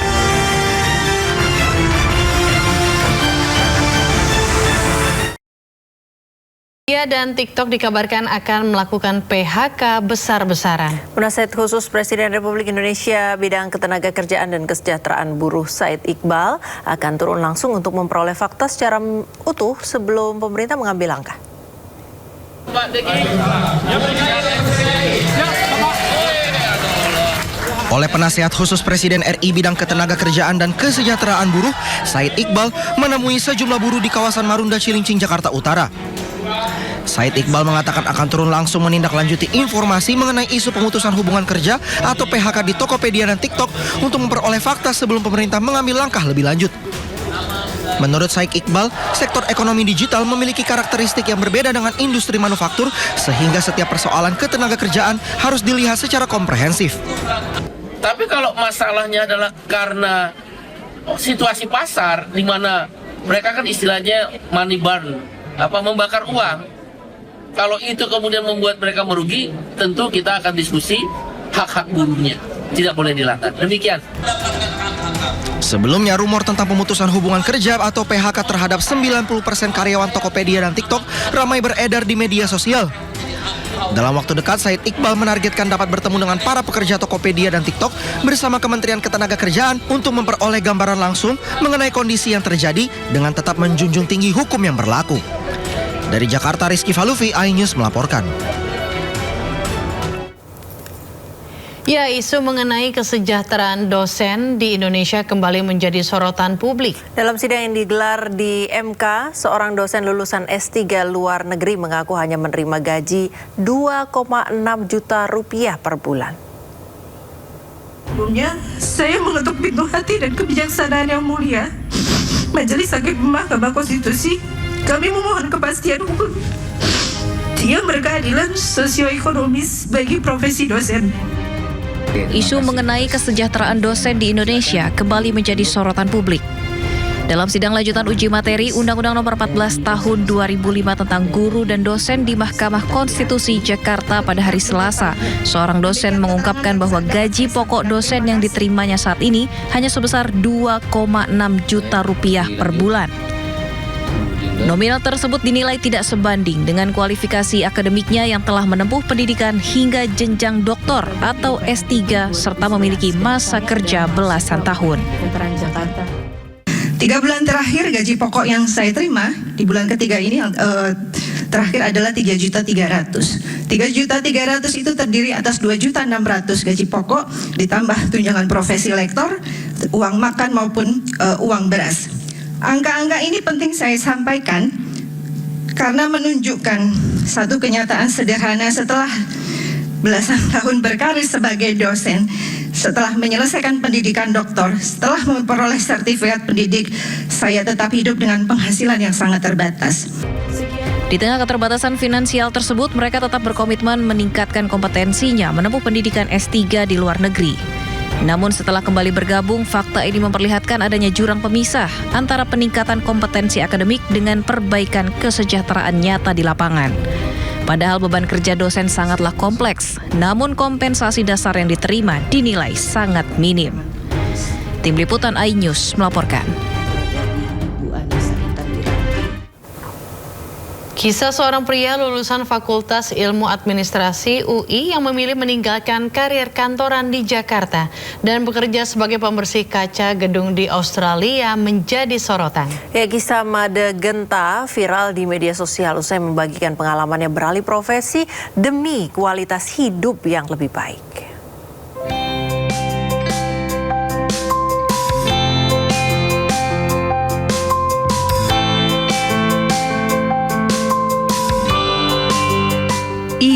Media dan TikTok dikabarkan akan melakukan PHK besar-besaran. Penasihat Khusus Presiden Republik Indonesia bidang ketenagakerjaan dan kesejahteraan buruh Said Iqbal akan turun langsung untuk memperoleh fakta secara utuh sebelum pemerintah mengambil langkah. Oleh Penasihat Khusus Presiden RI bidang Ketenagakerjaan dan Kesejahteraan Buruh, Said Iqbal menemui sejumlah buruh di kawasan Marunda Cilincing, Jakarta Utara. Said Iqbal mengatakan akan turun langsung menindaklanjuti informasi mengenai isu pemutusan hubungan kerja atau PHK di Tokopedia dan TikTok untuk memperoleh fakta sebelum pemerintah mengambil langkah lebih lanjut. Menurut Said Iqbal, sektor ekonomi digital memiliki karakteristik yang berbeda dengan industri manufaktur sehingga setiap persoalan ketenagakerjaan harus dilihat secara komprehensif. Tapi kalau masalahnya adalah karena situasi pasar di mana mereka kan istilahnya money burn, membakar uang. Kalau itu kemudian membuat mereka merugi, tentu kita akan diskusi hak-hak buruhnya. Tidak boleh dilanggar. Demikian. Sebelumnya rumor tentang pemutusan hubungan kerja atau PHK terhadap 90% karyawan Tokopedia dan TikTok ramai beredar di media sosial. Dalam waktu dekat, Said Iqbal menargetkan dapat bertemu dengan para pekerja Tokopedia dan TikTok bersama Kementerian Ketenagakerjaan untuk memperoleh gambaran langsung mengenai kondisi yang terjadi dengan tetap menjunjung tinggi hukum yang berlaku. Dari Jakarta, Rizky Falufi, iNews melaporkan. Ya, isu mengenai kesejahteraan dosen di Indonesia kembali menjadi sorotan publik. Dalam sidang yang digelar di MK, seorang dosen lulusan S3 luar negeri mengaku hanya menerima gaji 2,6 juta rupiah per bulan. Sebelumnya, saya mengetuk pintu hati dan kebijaksanaan yang mulia Majelis Hakim Mahkamah Konstitusi. Kami memohon kepastian hukum yang berkeadilan sosioekonomis bagi profesi dosen. Isu mengenai kesejahteraan dosen di Indonesia kembali menjadi sorotan publik. Dalam sidang lanjutan uji materi Undang-Undang Nomor 14 Tahun 2005 tentang guru dan dosen di Mahkamah Konstitusi Jakarta pada hari Selasa, seorang dosen mengungkapkan bahwa gaji pokok dosen yang diterimanya saat ini hanya sebesar 2,6 juta rupiah per bulan. Nominal tersebut dinilai tidak sebanding dengan kualifikasi akademiknya yang telah menempuh pendidikan hingga jenjang doktor atau S3 serta memiliki masa kerja belasan tahun. 3 bulan terakhir gaji pokok yang saya terima di bulan ketiga ini terakhir adalah 3.300.000. 3.300.000 itu terdiri atas 2.600.000 gaji pokok ditambah tunjangan profesi lektor, uang makan maupun uang beras. Angka-angka ini penting saya sampaikan karena menunjukkan satu kenyataan sederhana setelah belasan tahun berkarir sebagai dosen, setelah menyelesaikan pendidikan doktor, setelah memperoleh sertifikat pendidik, saya tetap hidup dengan penghasilan yang sangat terbatas. Di tengah keterbatasan finansial tersebut, mereka tetap berkomitmen meningkatkan kompetensinya menempuh pendidikan S3 di luar negeri. Namun setelah kembali bergabung, fakta ini memperlihatkan adanya jurang pemisah antara peningkatan kompetensi akademik dengan perbaikan kesejahteraan nyata di lapangan. Padahal beban kerja dosen sangatlah kompleks, namun kompensasi dasar yang diterima dinilai sangat minim. Tim Liputan iNews melaporkan. Kisah seorang pria lulusan Fakultas Ilmu Administrasi UI yang memilih meninggalkan karir kantoran di Jakarta dan bekerja sebagai pembersih kaca gedung di Australia menjadi sorotan. Ya, kisah Made Genta viral di media sosial usai membagikan pengalamannya beralih profesi demi kualitas hidup yang lebih baik.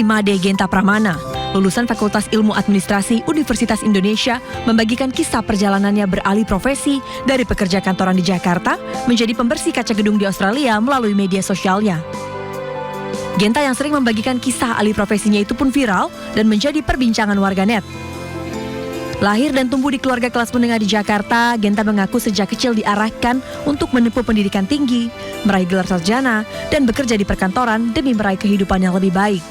Made Genta Pramana, lulusan Fakultas Ilmu Administrasi Universitas Indonesia, membagikan kisah perjalanannya beralih profesi dari pekerja kantoran di Jakarta menjadi pembersih kaca gedung di Australia melalui media sosialnya. Genta yang sering membagikan kisah alih profesinya itu pun viral dan menjadi perbincangan warganet. Lahir dan tumbuh di keluarga kelas menengah di Jakarta, Genta mengaku sejak kecil diarahkan untuk menempuh pendidikan tinggi, meraih gelar sarjana, dan bekerja di perkantoran demi meraih kehidupan yang lebih baik.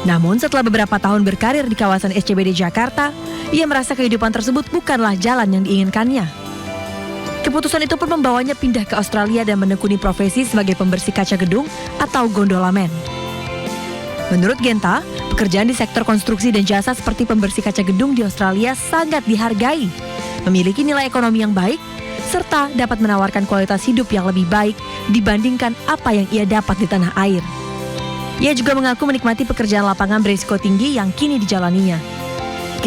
Namun setelah beberapa tahun berkarir di kawasan SCBD Jakarta, ia merasa kehidupan tersebut bukanlah jalan yang diinginkannya. Keputusan itu pun membawanya pindah ke Australia dan menekuni profesi sebagai pembersih kaca gedung atau gondolaman. Menurut Genta, pekerjaan di sektor konstruksi dan jasa seperti pembersih kaca gedung di Australia sangat dihargai, memiliki nilai ekonomi yang baik, serta dapat menawarkan kualitas hidup yang lebih baik dibandingkan apa yang ia dapat di tanah air. Ia juga mengaku menikmati pekerjaan lapangan berisiko tinggi yang kini dijalaninya.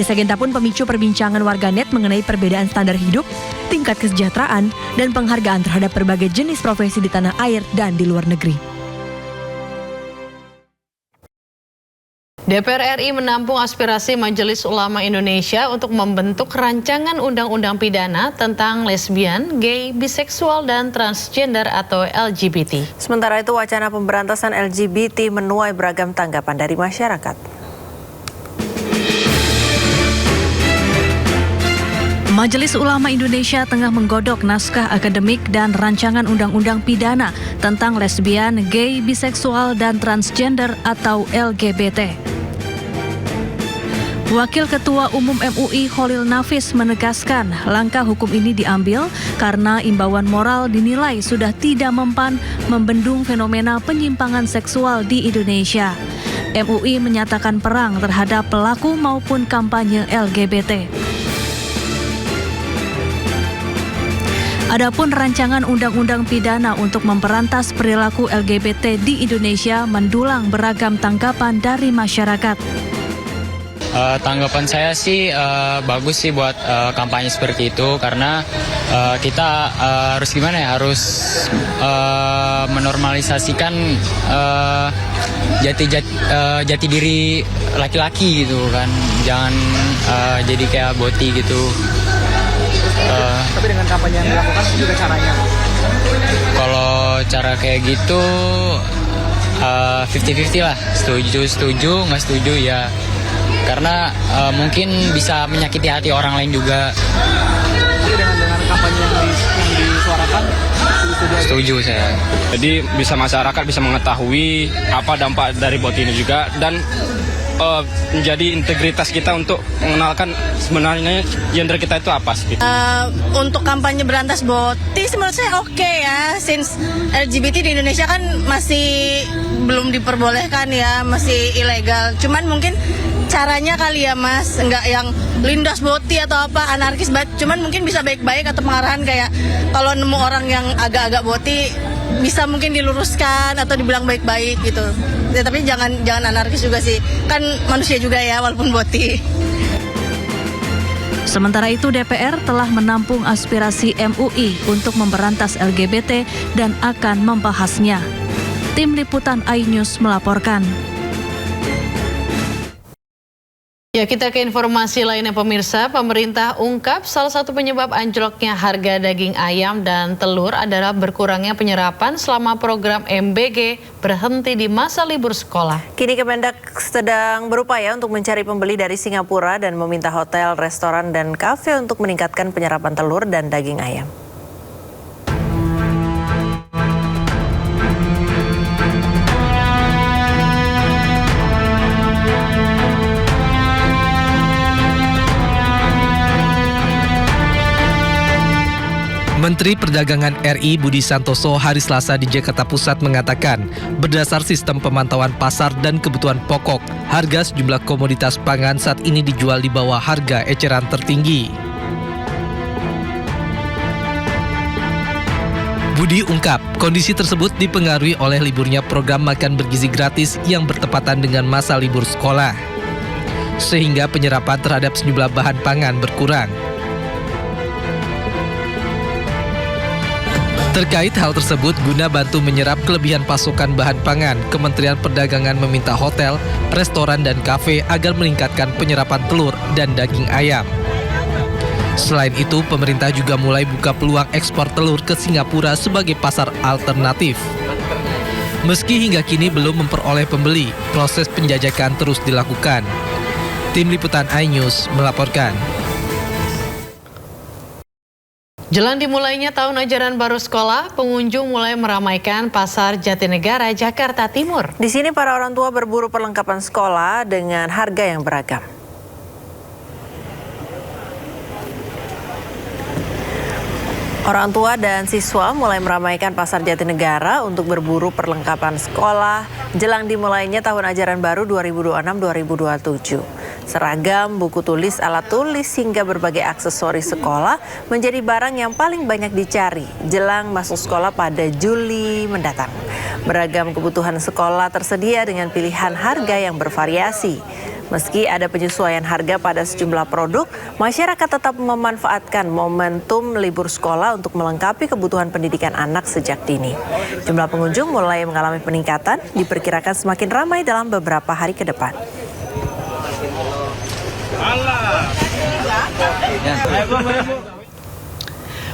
Kisah Genta pun pemicu perbincangan warganet mengenai perbedaan standar hidup, tingkat kesejahteraan, dan penghargaan terhadap berbagai jenis profesi di tanah air dan di luar negeri. DPR RI menampung aspirasi Majelis Ulama Indonesia untuk membentuk rancangan undang-undang pidana tentang lesbian, gay, biseksual, dan transgender atau LGBT. Sementara itu, wacana pemberantasan LGBT menuai beragam tanggapan dari masyarakat. Majelis Ulama Indonesia tengah menggodok naskah akademik dan rancangan undang-undang pidana tentang lesbian, gay, biseksual, dan transgender atau LGBT. Wakil Ketua Umum MUI Kholil Nafis menegaskan langkah hukum ini diambil karena imbauan moral dinilai sudah tidak mempan membendung fenomena penyimpangan seksual di Indonesia. MUI menyatakan perang terhadap pelaku maupun kampanye LGBT. Adapun rancangan undang-undang pidana untuk memberantas perilaku LGBT di Indonesia mendulang beragam tanggapan dari masyarakat. Tanggapan saya sih bagus sih buat kampanye seperti itu karena kita harus gimana ya, harus menormalisasikan jati diri laki-laki gitu kan, jangan jadi kayak boti gitu. Tapi dengan kampanye yang dilakukan juga caranya? Kalau cara kayak gitu 50-50 lah, setuju nggak setuju ya, karena mungkin bisa menyakiti hati orang lain juga. Jadi dengan kampanye yang disuarakan setuju saya. Jadi bisa masyarakat bisa mengetahui apa dampak dari bot ini juga, dan menjadi integritas kita untuk mengenalkan sebenarnya gender kita itu apa sih. Untuk kampanye berantas boti menurut saya oke ya, since LGBT di Indonesia kan masih belum diperbolehkan ya, masih ilegal. Cuman mungkin caranya kali ya Mas, nggak yang lindas boti atau apa anarkis banget. Cuman mungkin bisa baik-baik atau pengarahan kayak kalau nemu orang yang agak-agak boti bisa mungkin diluruskan atau dibilang baik-baik gitu. Ya, tapi jangan anarkis juga sih, kan manusia juga ya walaupun boti. Sementara itu DPR telah menampung aspirasi MUI untuk memberantas LGBT dan akan membahasnya. Tim Liputan iNews melaporkan. Ya, kita ke informasi lainnya pemirsa. Pemerintah ungkap salah satu penyebab anjloknya harga daging ayam dan telur adalah berkurangnya penyerapan selama program MBG berhenti di masa libur sekolah. Kini Kemendak sedang berupaya untuk mencari pembeli dari Singapura dan meminta hotel, restoran, dan kafe untuk meningkatkan penyerapan telur dan daging ayam. Menteri Perdagangan RI Budi Santoso hari Selasa di Jakarta Pusat mengatakan, berdasar sistem pemantauan pasar dan kebutuhan pokok, harga sejumlah komoditas pangan saat ini dijual di bawah harga eceran tertinggi. Budi ungkap, kondisi tersebut dipengaruhi oleh liburnya program makan bergizi gratis yang bertepatan dengan masa libur sekolah, sehingga penyerapan terhadap sejumlah bahan pangan berkurang. Terkait hal tersebut, guna bantu menyerap kelebihan pasokan bahan pangan, Kementerian Perdagangan meminta hotel, restoran, dan kafe agar meningkatkan penyerapan telur dan daging ayam. Selain itu, pemerintah juga mulai buka peluang ekspor telur ke Singapura sebagai pasar alternatif. Meski hingga kini belum memperoleh pembeli, proses penjajakan terus dilakukan. Tim Liputan iNews melaporkan. Jelang dimulainya tahun ajaran baru sekolah, pengunjung mulai meramaikan Pasar Jatinegara, Jakarta Timur. Di sini para orang tua berburu perlengkapan sekolah dengan harga yang beragam. Orang tua dan siswa mulai meramaikan Pasar Jatinegara untuk berburu perlengkapan sekolah jelang dimulainya tahun ajaran baru 2026-2027. Seragam, buku tulis, alat tulis, hingga berbagai aksesoris sekolah menjadi barang yang paling banyak dicari jelang masuk sekolah pada Juli mendatang. Beragam kebutuhan sekolah tersedia dengan pilihan harga yang bervariasi. Meski ada penyesuaian harga pada sejumlah produk, masyarakat tetap memanfaatkan momentum libur sekolah untuk melengkapi kebutuhan pendidikan anak sejak dini. Jumlah pengunjung mulai mengalami peningkatan, diperkirakan semakin ramai dalam beberapa hari ke depan.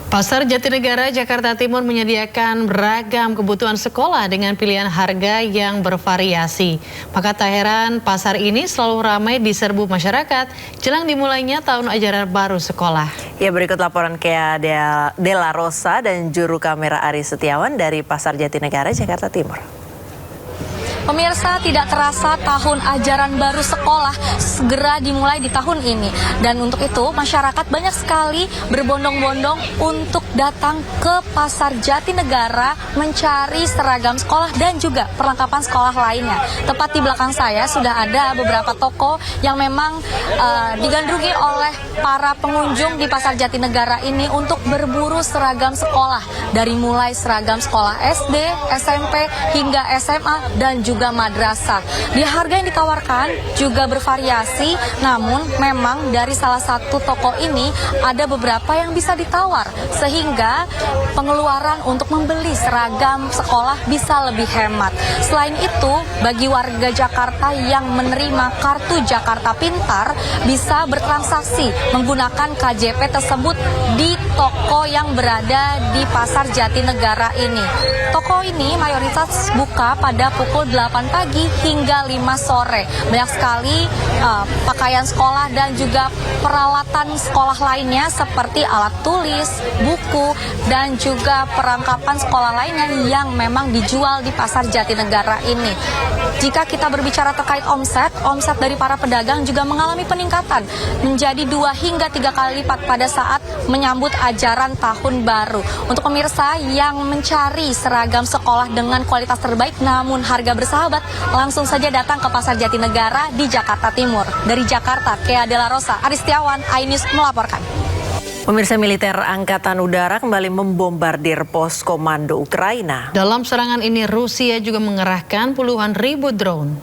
Pasar Jatinegara, Jakarta Timur menyediakan beragam kebutuhan sekolah dengan pilihan harga yang bervariasi. Maka tak heran pasar ini selalu ramai diserbu masyarakat jelang dimulainya tahun ajaran baru sekolah. Ya, berikut laporan Kea Dela Rosa dan juru kamera Ari Setiawan dari Pasar Jatinegara, Jakarta Timur. Pemirsa, tidak terasa tahun ajaran baru sekolah segera dimulai di tahun ini. Dan untuk itu masyarakat banyak sekali berbondong-bondong untuk datang ke Pasar Jatinegara mencari seragam sekolah dan juga perlengkapan sekolah lainnya. Tepat di belakang saya sudah ada beberapa toko yang memang digandrungi oleh para pengunjung di Pasar Jatinegara ini untuk berburu seragam sekolah. Dari mulai seragam sekolah SD, SMP, hingga SMA dan juga madrasah. Di harga yang ditawarkan juga bervariasi, namun memang dari salah satu toko ini ada beberapa yang bisa ditawar, sehingga pengeluaran untuk membeli seragam sekolah bisa lebih hemat. Selain itu, bagi warga Jakarta yang menerima kartu Jakarta Pintar bisa bertransaksi menggunakan KJP tersebut di toko yang berada di Pasar Jatinegara ini. Toko ini mayoritas buka pada pukul 8 pagi hingga 5 sore. Banyak sekali pakaian sekolah dan juga peralatan sekolah lainnya seperti alat tulis, buku, dan juga perlengkapan sekolah lainnya yang memang dijual di Pasar Jatinegara ini. Jika kita berbicara terkait omset dari para pedagang juga mengalami peningkatan menjadi 2 hingga 3 kali lipat pada saat menyambut ajaran tahun baru. Untuk pemirsa yang mencari seragam sekolah dengan kualitas terbaik namun harga bersahabat, langsung saja datang ke Pasar Jatinegara di Jakarta Timur. Dari Jakarta, Kea Dela Rosa, Ari Setiawan, iNews melaporkan. Pemirsa, militer Angkatan Udara kembali membombardir pos komando Ukraina. Dalam serangan ini Rusia juga mengerahkan puluhan ribu drone.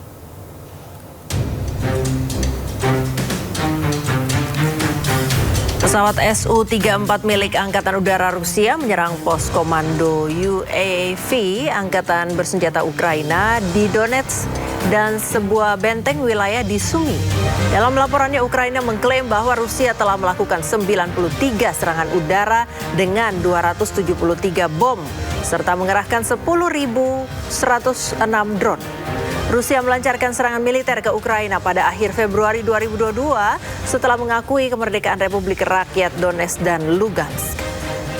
Pesawat Su-34 milik Angkatan Udara Rusia menyerang pos komando UAV Angkatan Bersenjata Ukraina di Donetsk dan sebuah benteng wilayah di Sumy. Dalam laporannya, Ukraina mengklaim bahwa Rusia telah melakukan 93 serangan udara dengan 273 bom, serta mengerahkan 10.106 drone. Rusia melancarkan serangan militer ke Ukraina pada akhir Februari 2022 setelah mengakui kemerdekaan Republik Rakyat Donetsk dan Lugansk.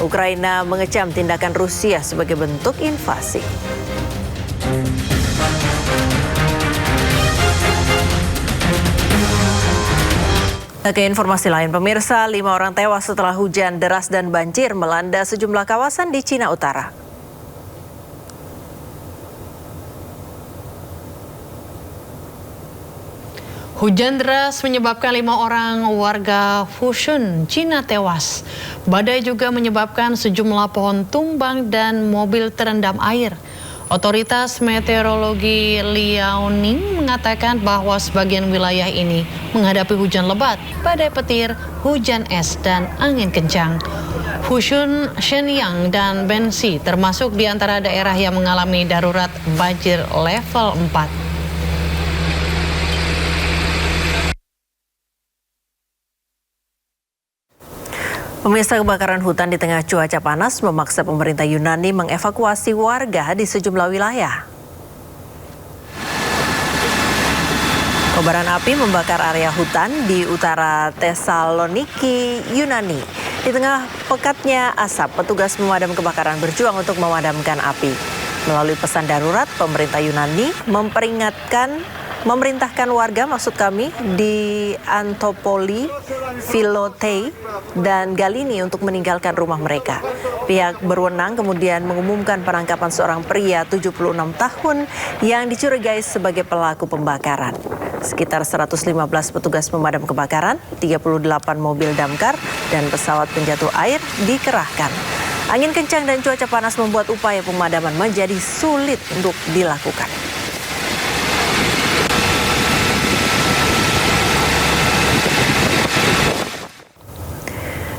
Ukraina mengecam tindakan Rusia sebagai bentuk invasi. Ke informasi lain, pemirsa, 5 orang tewas setelah hujan deras dan banjir melanda sejumlah kawasan di Cina Utara. Hujan deras menyebabkan 5 orang warga Fushun, Cina tewas. Badai juga menyebabkan sejumlah pohon tumbang dan mobil terendam air. Otoritas meteorologi Liaoning mengatakan bahwa sebagian wilayah ini menghadapi hujan lebat, badai petir, hujan es, dan angin kencang. Fushun, Shenyang, dan Benxi termasuk di antara daerah yang mengalami darurat banjir level 4. Pemirsa, kebakaran hutan di tengah cuaca panas memaksa pemerintah Yunani mengevakuasi warga di sejumlah wilayah. Kobaran api membakar area hutan di utara Thessaloniki, Yunani. Di tengah pekatnya asap, petugas pemadam kebakaran berjuang untuk memadamkan api. Melalui pesan darurat, pemerintah Yunani memerintahkan warga di Antopoli, Filotei, dan Galini untuk meninggalkan rumah mereka. Pihak berwenang kemudian mengumumkan penangkapan seorang pria 76 tahun yang dicurigai sebagai pelaku pembakaran. Sekitar 115 petugas pemadam kebakaran, 38 mobil damkar, dan pesawat penjatuh air dikerahkan. Angin kencang dan cuaca panas membuat upaya pemadaman menjadi sulit untuk dilakukan.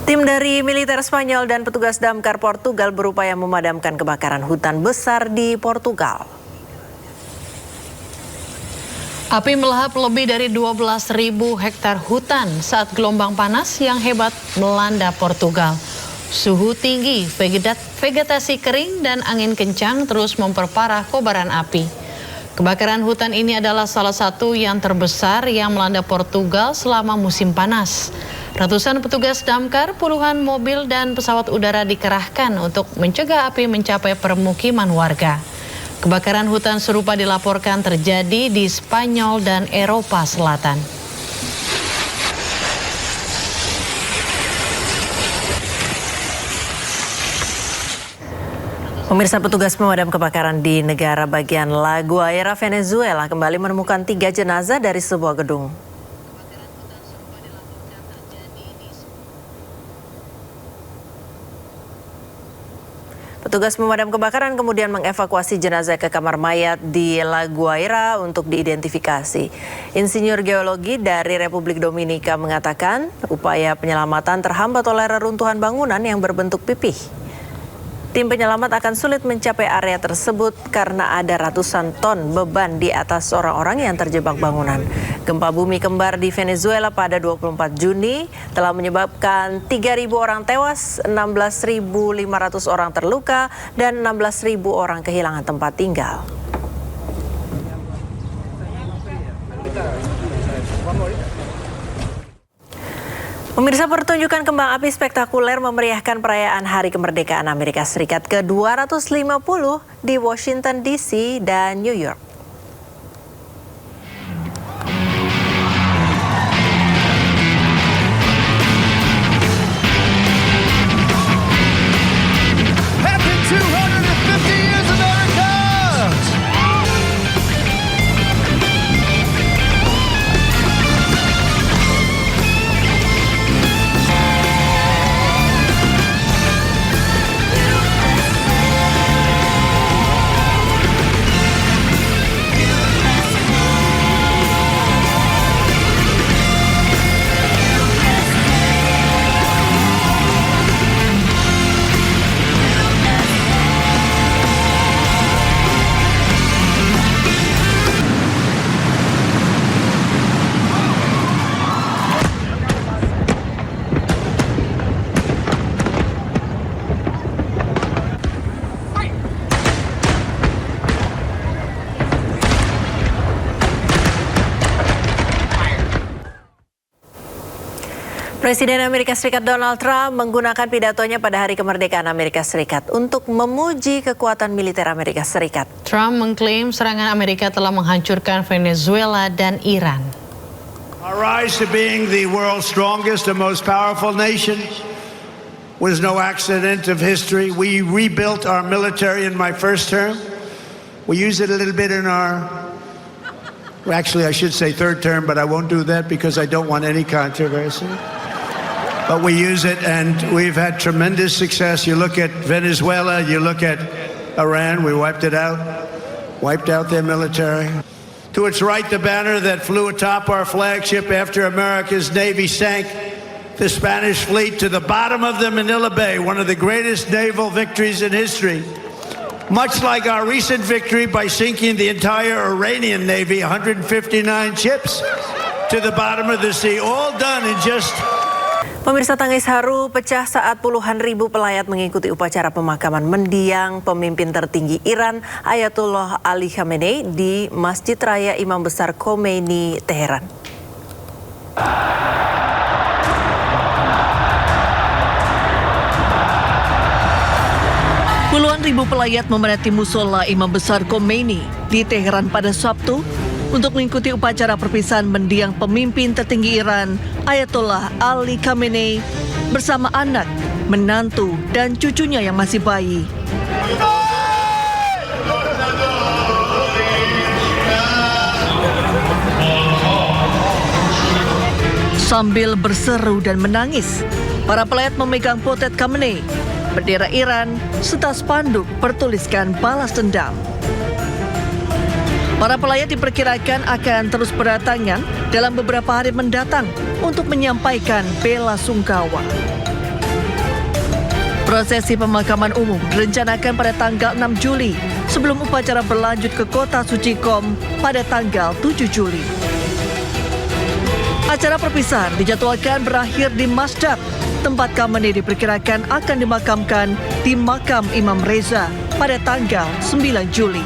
Tim dari militer Spanyol dan petugas damkar Portugal berupaya memadamkan kebakaran hutan besar di Portugal. Api melahap lebih dari 12.000 hektar hutan saat gelombang panas yang hebat melanda Portugal. Suhu tinggi, vegetasi kering, dan angin kencang terus memperparah kobaran api. Kebakaran hutan ini adalah salah satu yang terbesar yang melanda Portugal selama musim panas. Ratusan petugas damkar, puluhan mobil dan pesawat udara dikerahkan untuk mencegah api mencapai permukiman warga. Kebakaran hutan serupa dilaporkan terjadi di Spanyol dan Eropa Selatan. Pemirsa, petugas pemadam kebakaran di negara bagian La Guaira, Venezuela kembali menemukan 3 jenazah dari sebuah gedung. Petugas pemadam kebakaran kemudian mengevakuasi jenazah ke kamar mayat di La Guaira untuk diidentifikasi. Insinyur geologi dari Republik Dominika mengatakan upaya penyelamatan terhambat oleh reruntuhan bangunan yang berbentuk pipih. Tim penyelamat akan sulit mencapai area tersebut karena ada ratusan ton beban di atas orang-orang yang terjebak bangunan. Gempa bumi kembar di Venezuela pada 24 Juni telah menyebabkan 3.000 orang tewas, 16.500 orang terluka, dan 16.000 orang kehilangan tempat tinggal. Pemirsa, pertunjukan kembang api spektakuler memeriahkan perayaan Hari Kemerdekaan Amerika Serikat ke-250 di Washington DC dan New York. Presiden Amerika Serikat Donald Trump menggunakan pidatonya pada Hari Kemerdekaan Amerika Serikat untuk memuji kekuatan militer Amerika Serikat. Trump mengklaim serangan Amerika telah menghancurkan Venezuela dan Iran. Our rise to being the world's strongest and most powerful nation was no accident of history. We rebuilt our military in my first term. We used it a little bit in our, actually I should say third term, but I won't do that because I don't want any controversy. But we use it, and we've had tremendous success. You look at Venezuela, you look at Iran, we wiped out their military. To its right, the banner that flew atop our flagship after America's Navy sank the Spanish fleet to the bottom of the Manila Bay, one of the greatest naval victories in history. Much like our recent victory by sinking the entire Iranian Navy, 159 ships, to the bottom of the sea, all done in just... Pemirsa, tangis haru pecah saat puluhan ribu pelayat mengikuti upacara pemakaman mendiang pemimpin tertinggi Iran Ayatollah Ali Khamenei di Masjid Raya Imam Besar Khomeini, Teheran. Puluhan ribu pelayat memadati musola Imam Besar Khomeini di Teheran pada Sabtu untuk mengikuti upacara perpisahan mendiang pemimpin tertinggi Iran Ayatollah Ali Khamenei bersama anak, menantu, dan cucunya yang masih bayi. Sambil berseru dan menangis, para pelayat memegang potret Khamenei, bendera Iran, serta spanduk bertuliskan balas dendam. Para pelayat diperkirakan akan terus berdatangan dalam beberapa hari mendatang untuk menyampaikan bela sungkawa. Prosesi pemakaman umum direncanakan pada tanggal 6 Juli sebelum upacara berlanjut ke kota suci Qom pada tanggal 7 Juli. Acara perpisahan dijadwalkan berakhir di Masjid. Tempat Khamenei diperkirakan akan dimakamkan di makam Imam Reza pada tanggal 9 Juli.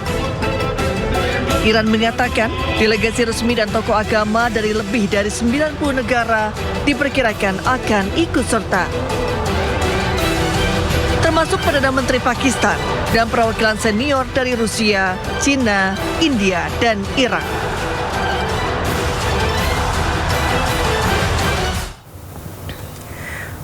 Iran menyatakan delegasi resmi dan tokoh agama dari lebih dari 90 negara diperkirakan akan ikut serta, termasuk Perdana Menteri Pakistan dan perwakilan senior dari Rusia, China, India, dan Irak.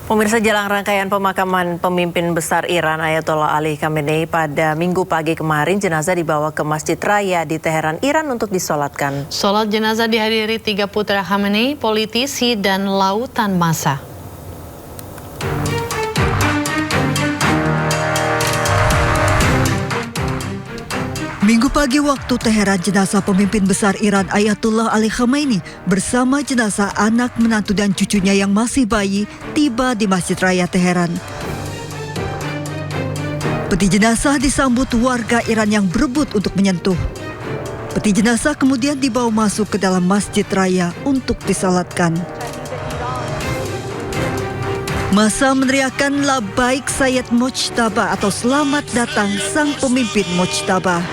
Pemirsa, jelang rangkaian pemakaman pemimpin besar Iran Ayatollah Ali Khamenei pada Minggu pagi kemarin, jenazah dibawa ke Masjid Raya di Teheran, Iran untuk disolatkan. Solat jenazah dihadiri 3 putra Khamenei, politisi dan lautan massa. Minggu pagi waktu Teheran, jenazah pemimpin besar Iran Ayatollah Ali Khamenei bersama jenazah anak, menantu dan cucunya yang masih bayi tiba di Masjid Raya Teheran. Peti jenazah disambut warga Iran yang berebut untuk menyentuh. Peti jenazah kemudian dibawa masuk ke dalam Masjid Raya untuk disalatkan. Massa meneriakkan Labaik Sayyid Mojtaba atau selamat datang sang pemimpin Mojtaba.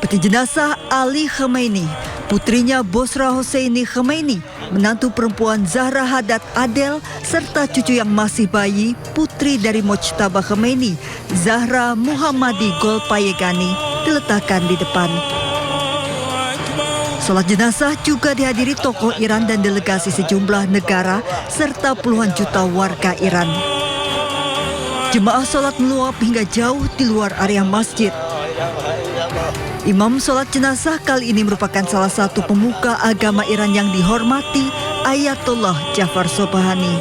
Peti jenazah Ali Khamenei, putrinya Bosra Hosseini Khamenei, menantu perempuan Zahra Hadad Adel, serta cucu yang masih bayi, putri dari Mojtaba Khamenei, Zahra Muhammadi Golpayegani, diletakkan di depan. Salat jenazah juga dihadiri tokoh Iran dan delegasi sejumlah negara, serta puluhan juta warga Iran. Jemaah salat meluap hingga jauh di luar area masjid. Imam salat jenazah kali ini merupakan salah satu pemuka agama Iran yang dihormati, Ayatollah Jafar Sobhani.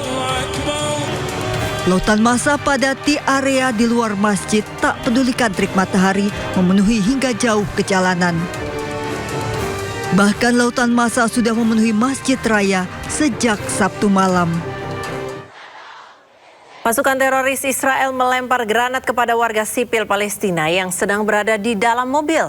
Lautan massa padati area di luar masjid, tak pedulikan terik matahari memenuhi hingga jauh ke jalanan. Bahkan lautan massa sudah memenuhi Masjid Raya sejak Sabtu malam. Pasukan teroris Israel melempar granat kepada warga sipil Palestina yang sedang berada di dalam mobil.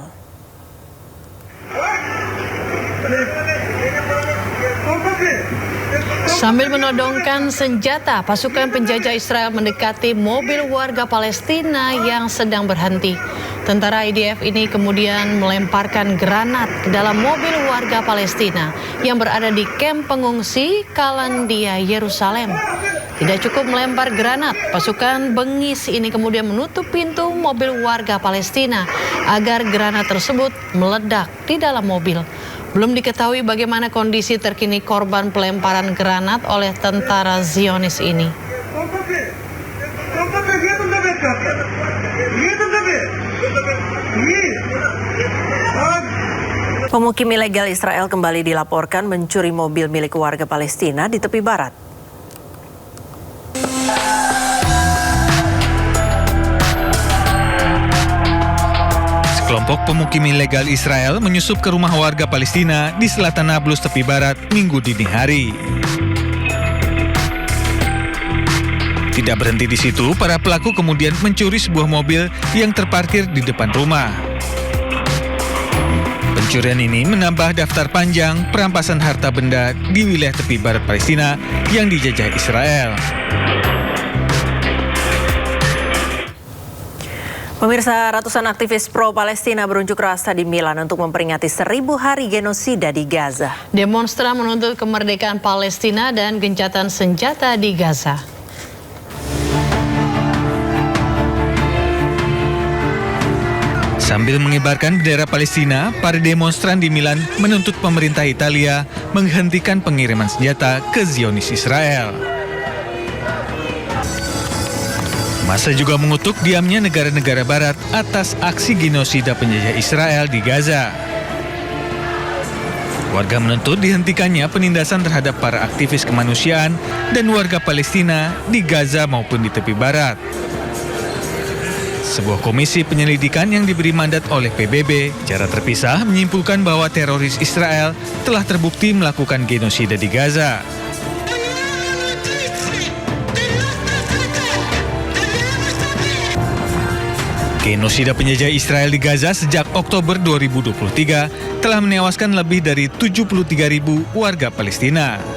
Sambil menodongkan senjata, pasukan penjajah Israel mendekati mobil warga Palestina yang sedang berhenti. Tentara IDF ini kemudian melemparkan granat ke dalam mobil warga Palestina yang berada di kamp pengungsi Kalandia, Yerusalem. Tidak cukup melempar granat, pasukan bengis ini kemudian menutup pintu mobil warga Palestina agar granat tersebut meledak di dalam mobil. Belum diketahui bagaimana kondisi terkini korban pelemparan granat oleh tentara Zionis ini. Pemukim ilegal Israel kembali dilaporkan mencuri mobil milik warga Palestina di tepi barat. Kelompok pemukim ilegal Israel menyusup ke rumah warga Palestina di selatan Nablus tepi barat Minggu dini hari. Tidak berhenti di situ, para pelaku kemudian mencuri sebuah mobil yang terparkir di depan rumah. Pencurian ini menambah daftar panjang perampasan harta benda di wilayah tepi barat Palestina yang dijajah Israel. Pemirsa, ratusan aktivis pro-Palestina berunjuk rasa di Milan untuk memperingati 1000 hari genosida di Gaza. Demonstran menuntut kemerdekaan Palestina dan gencatan senjata di Gaza. Sambil mengibarkan bendera Palestina, para demonstran di Milan menuntut pemerintah Italia menghentikan pengiriman senjata ke Zionis Israel. Massa juga mengutuk diamnya negara-negara barat atas aksi genosida penjajah Israel di Gaza. Warga menuntut dihentikannya penindasan terhadap para aktivis kemanusiaan dan warga Palestina di Gaza maupun di tepi barat. sebuah komisi penyelidikan yang diberi mandat oleh PBB secara terpisah menyimpulkan bahwa teroris Israel telah terbukti melakukan genosida di Gaza. Genosida penjajah Israel di Gaza sejak Oktober 2023 telah menewaskan lebih dari 73.000 warga Palestina.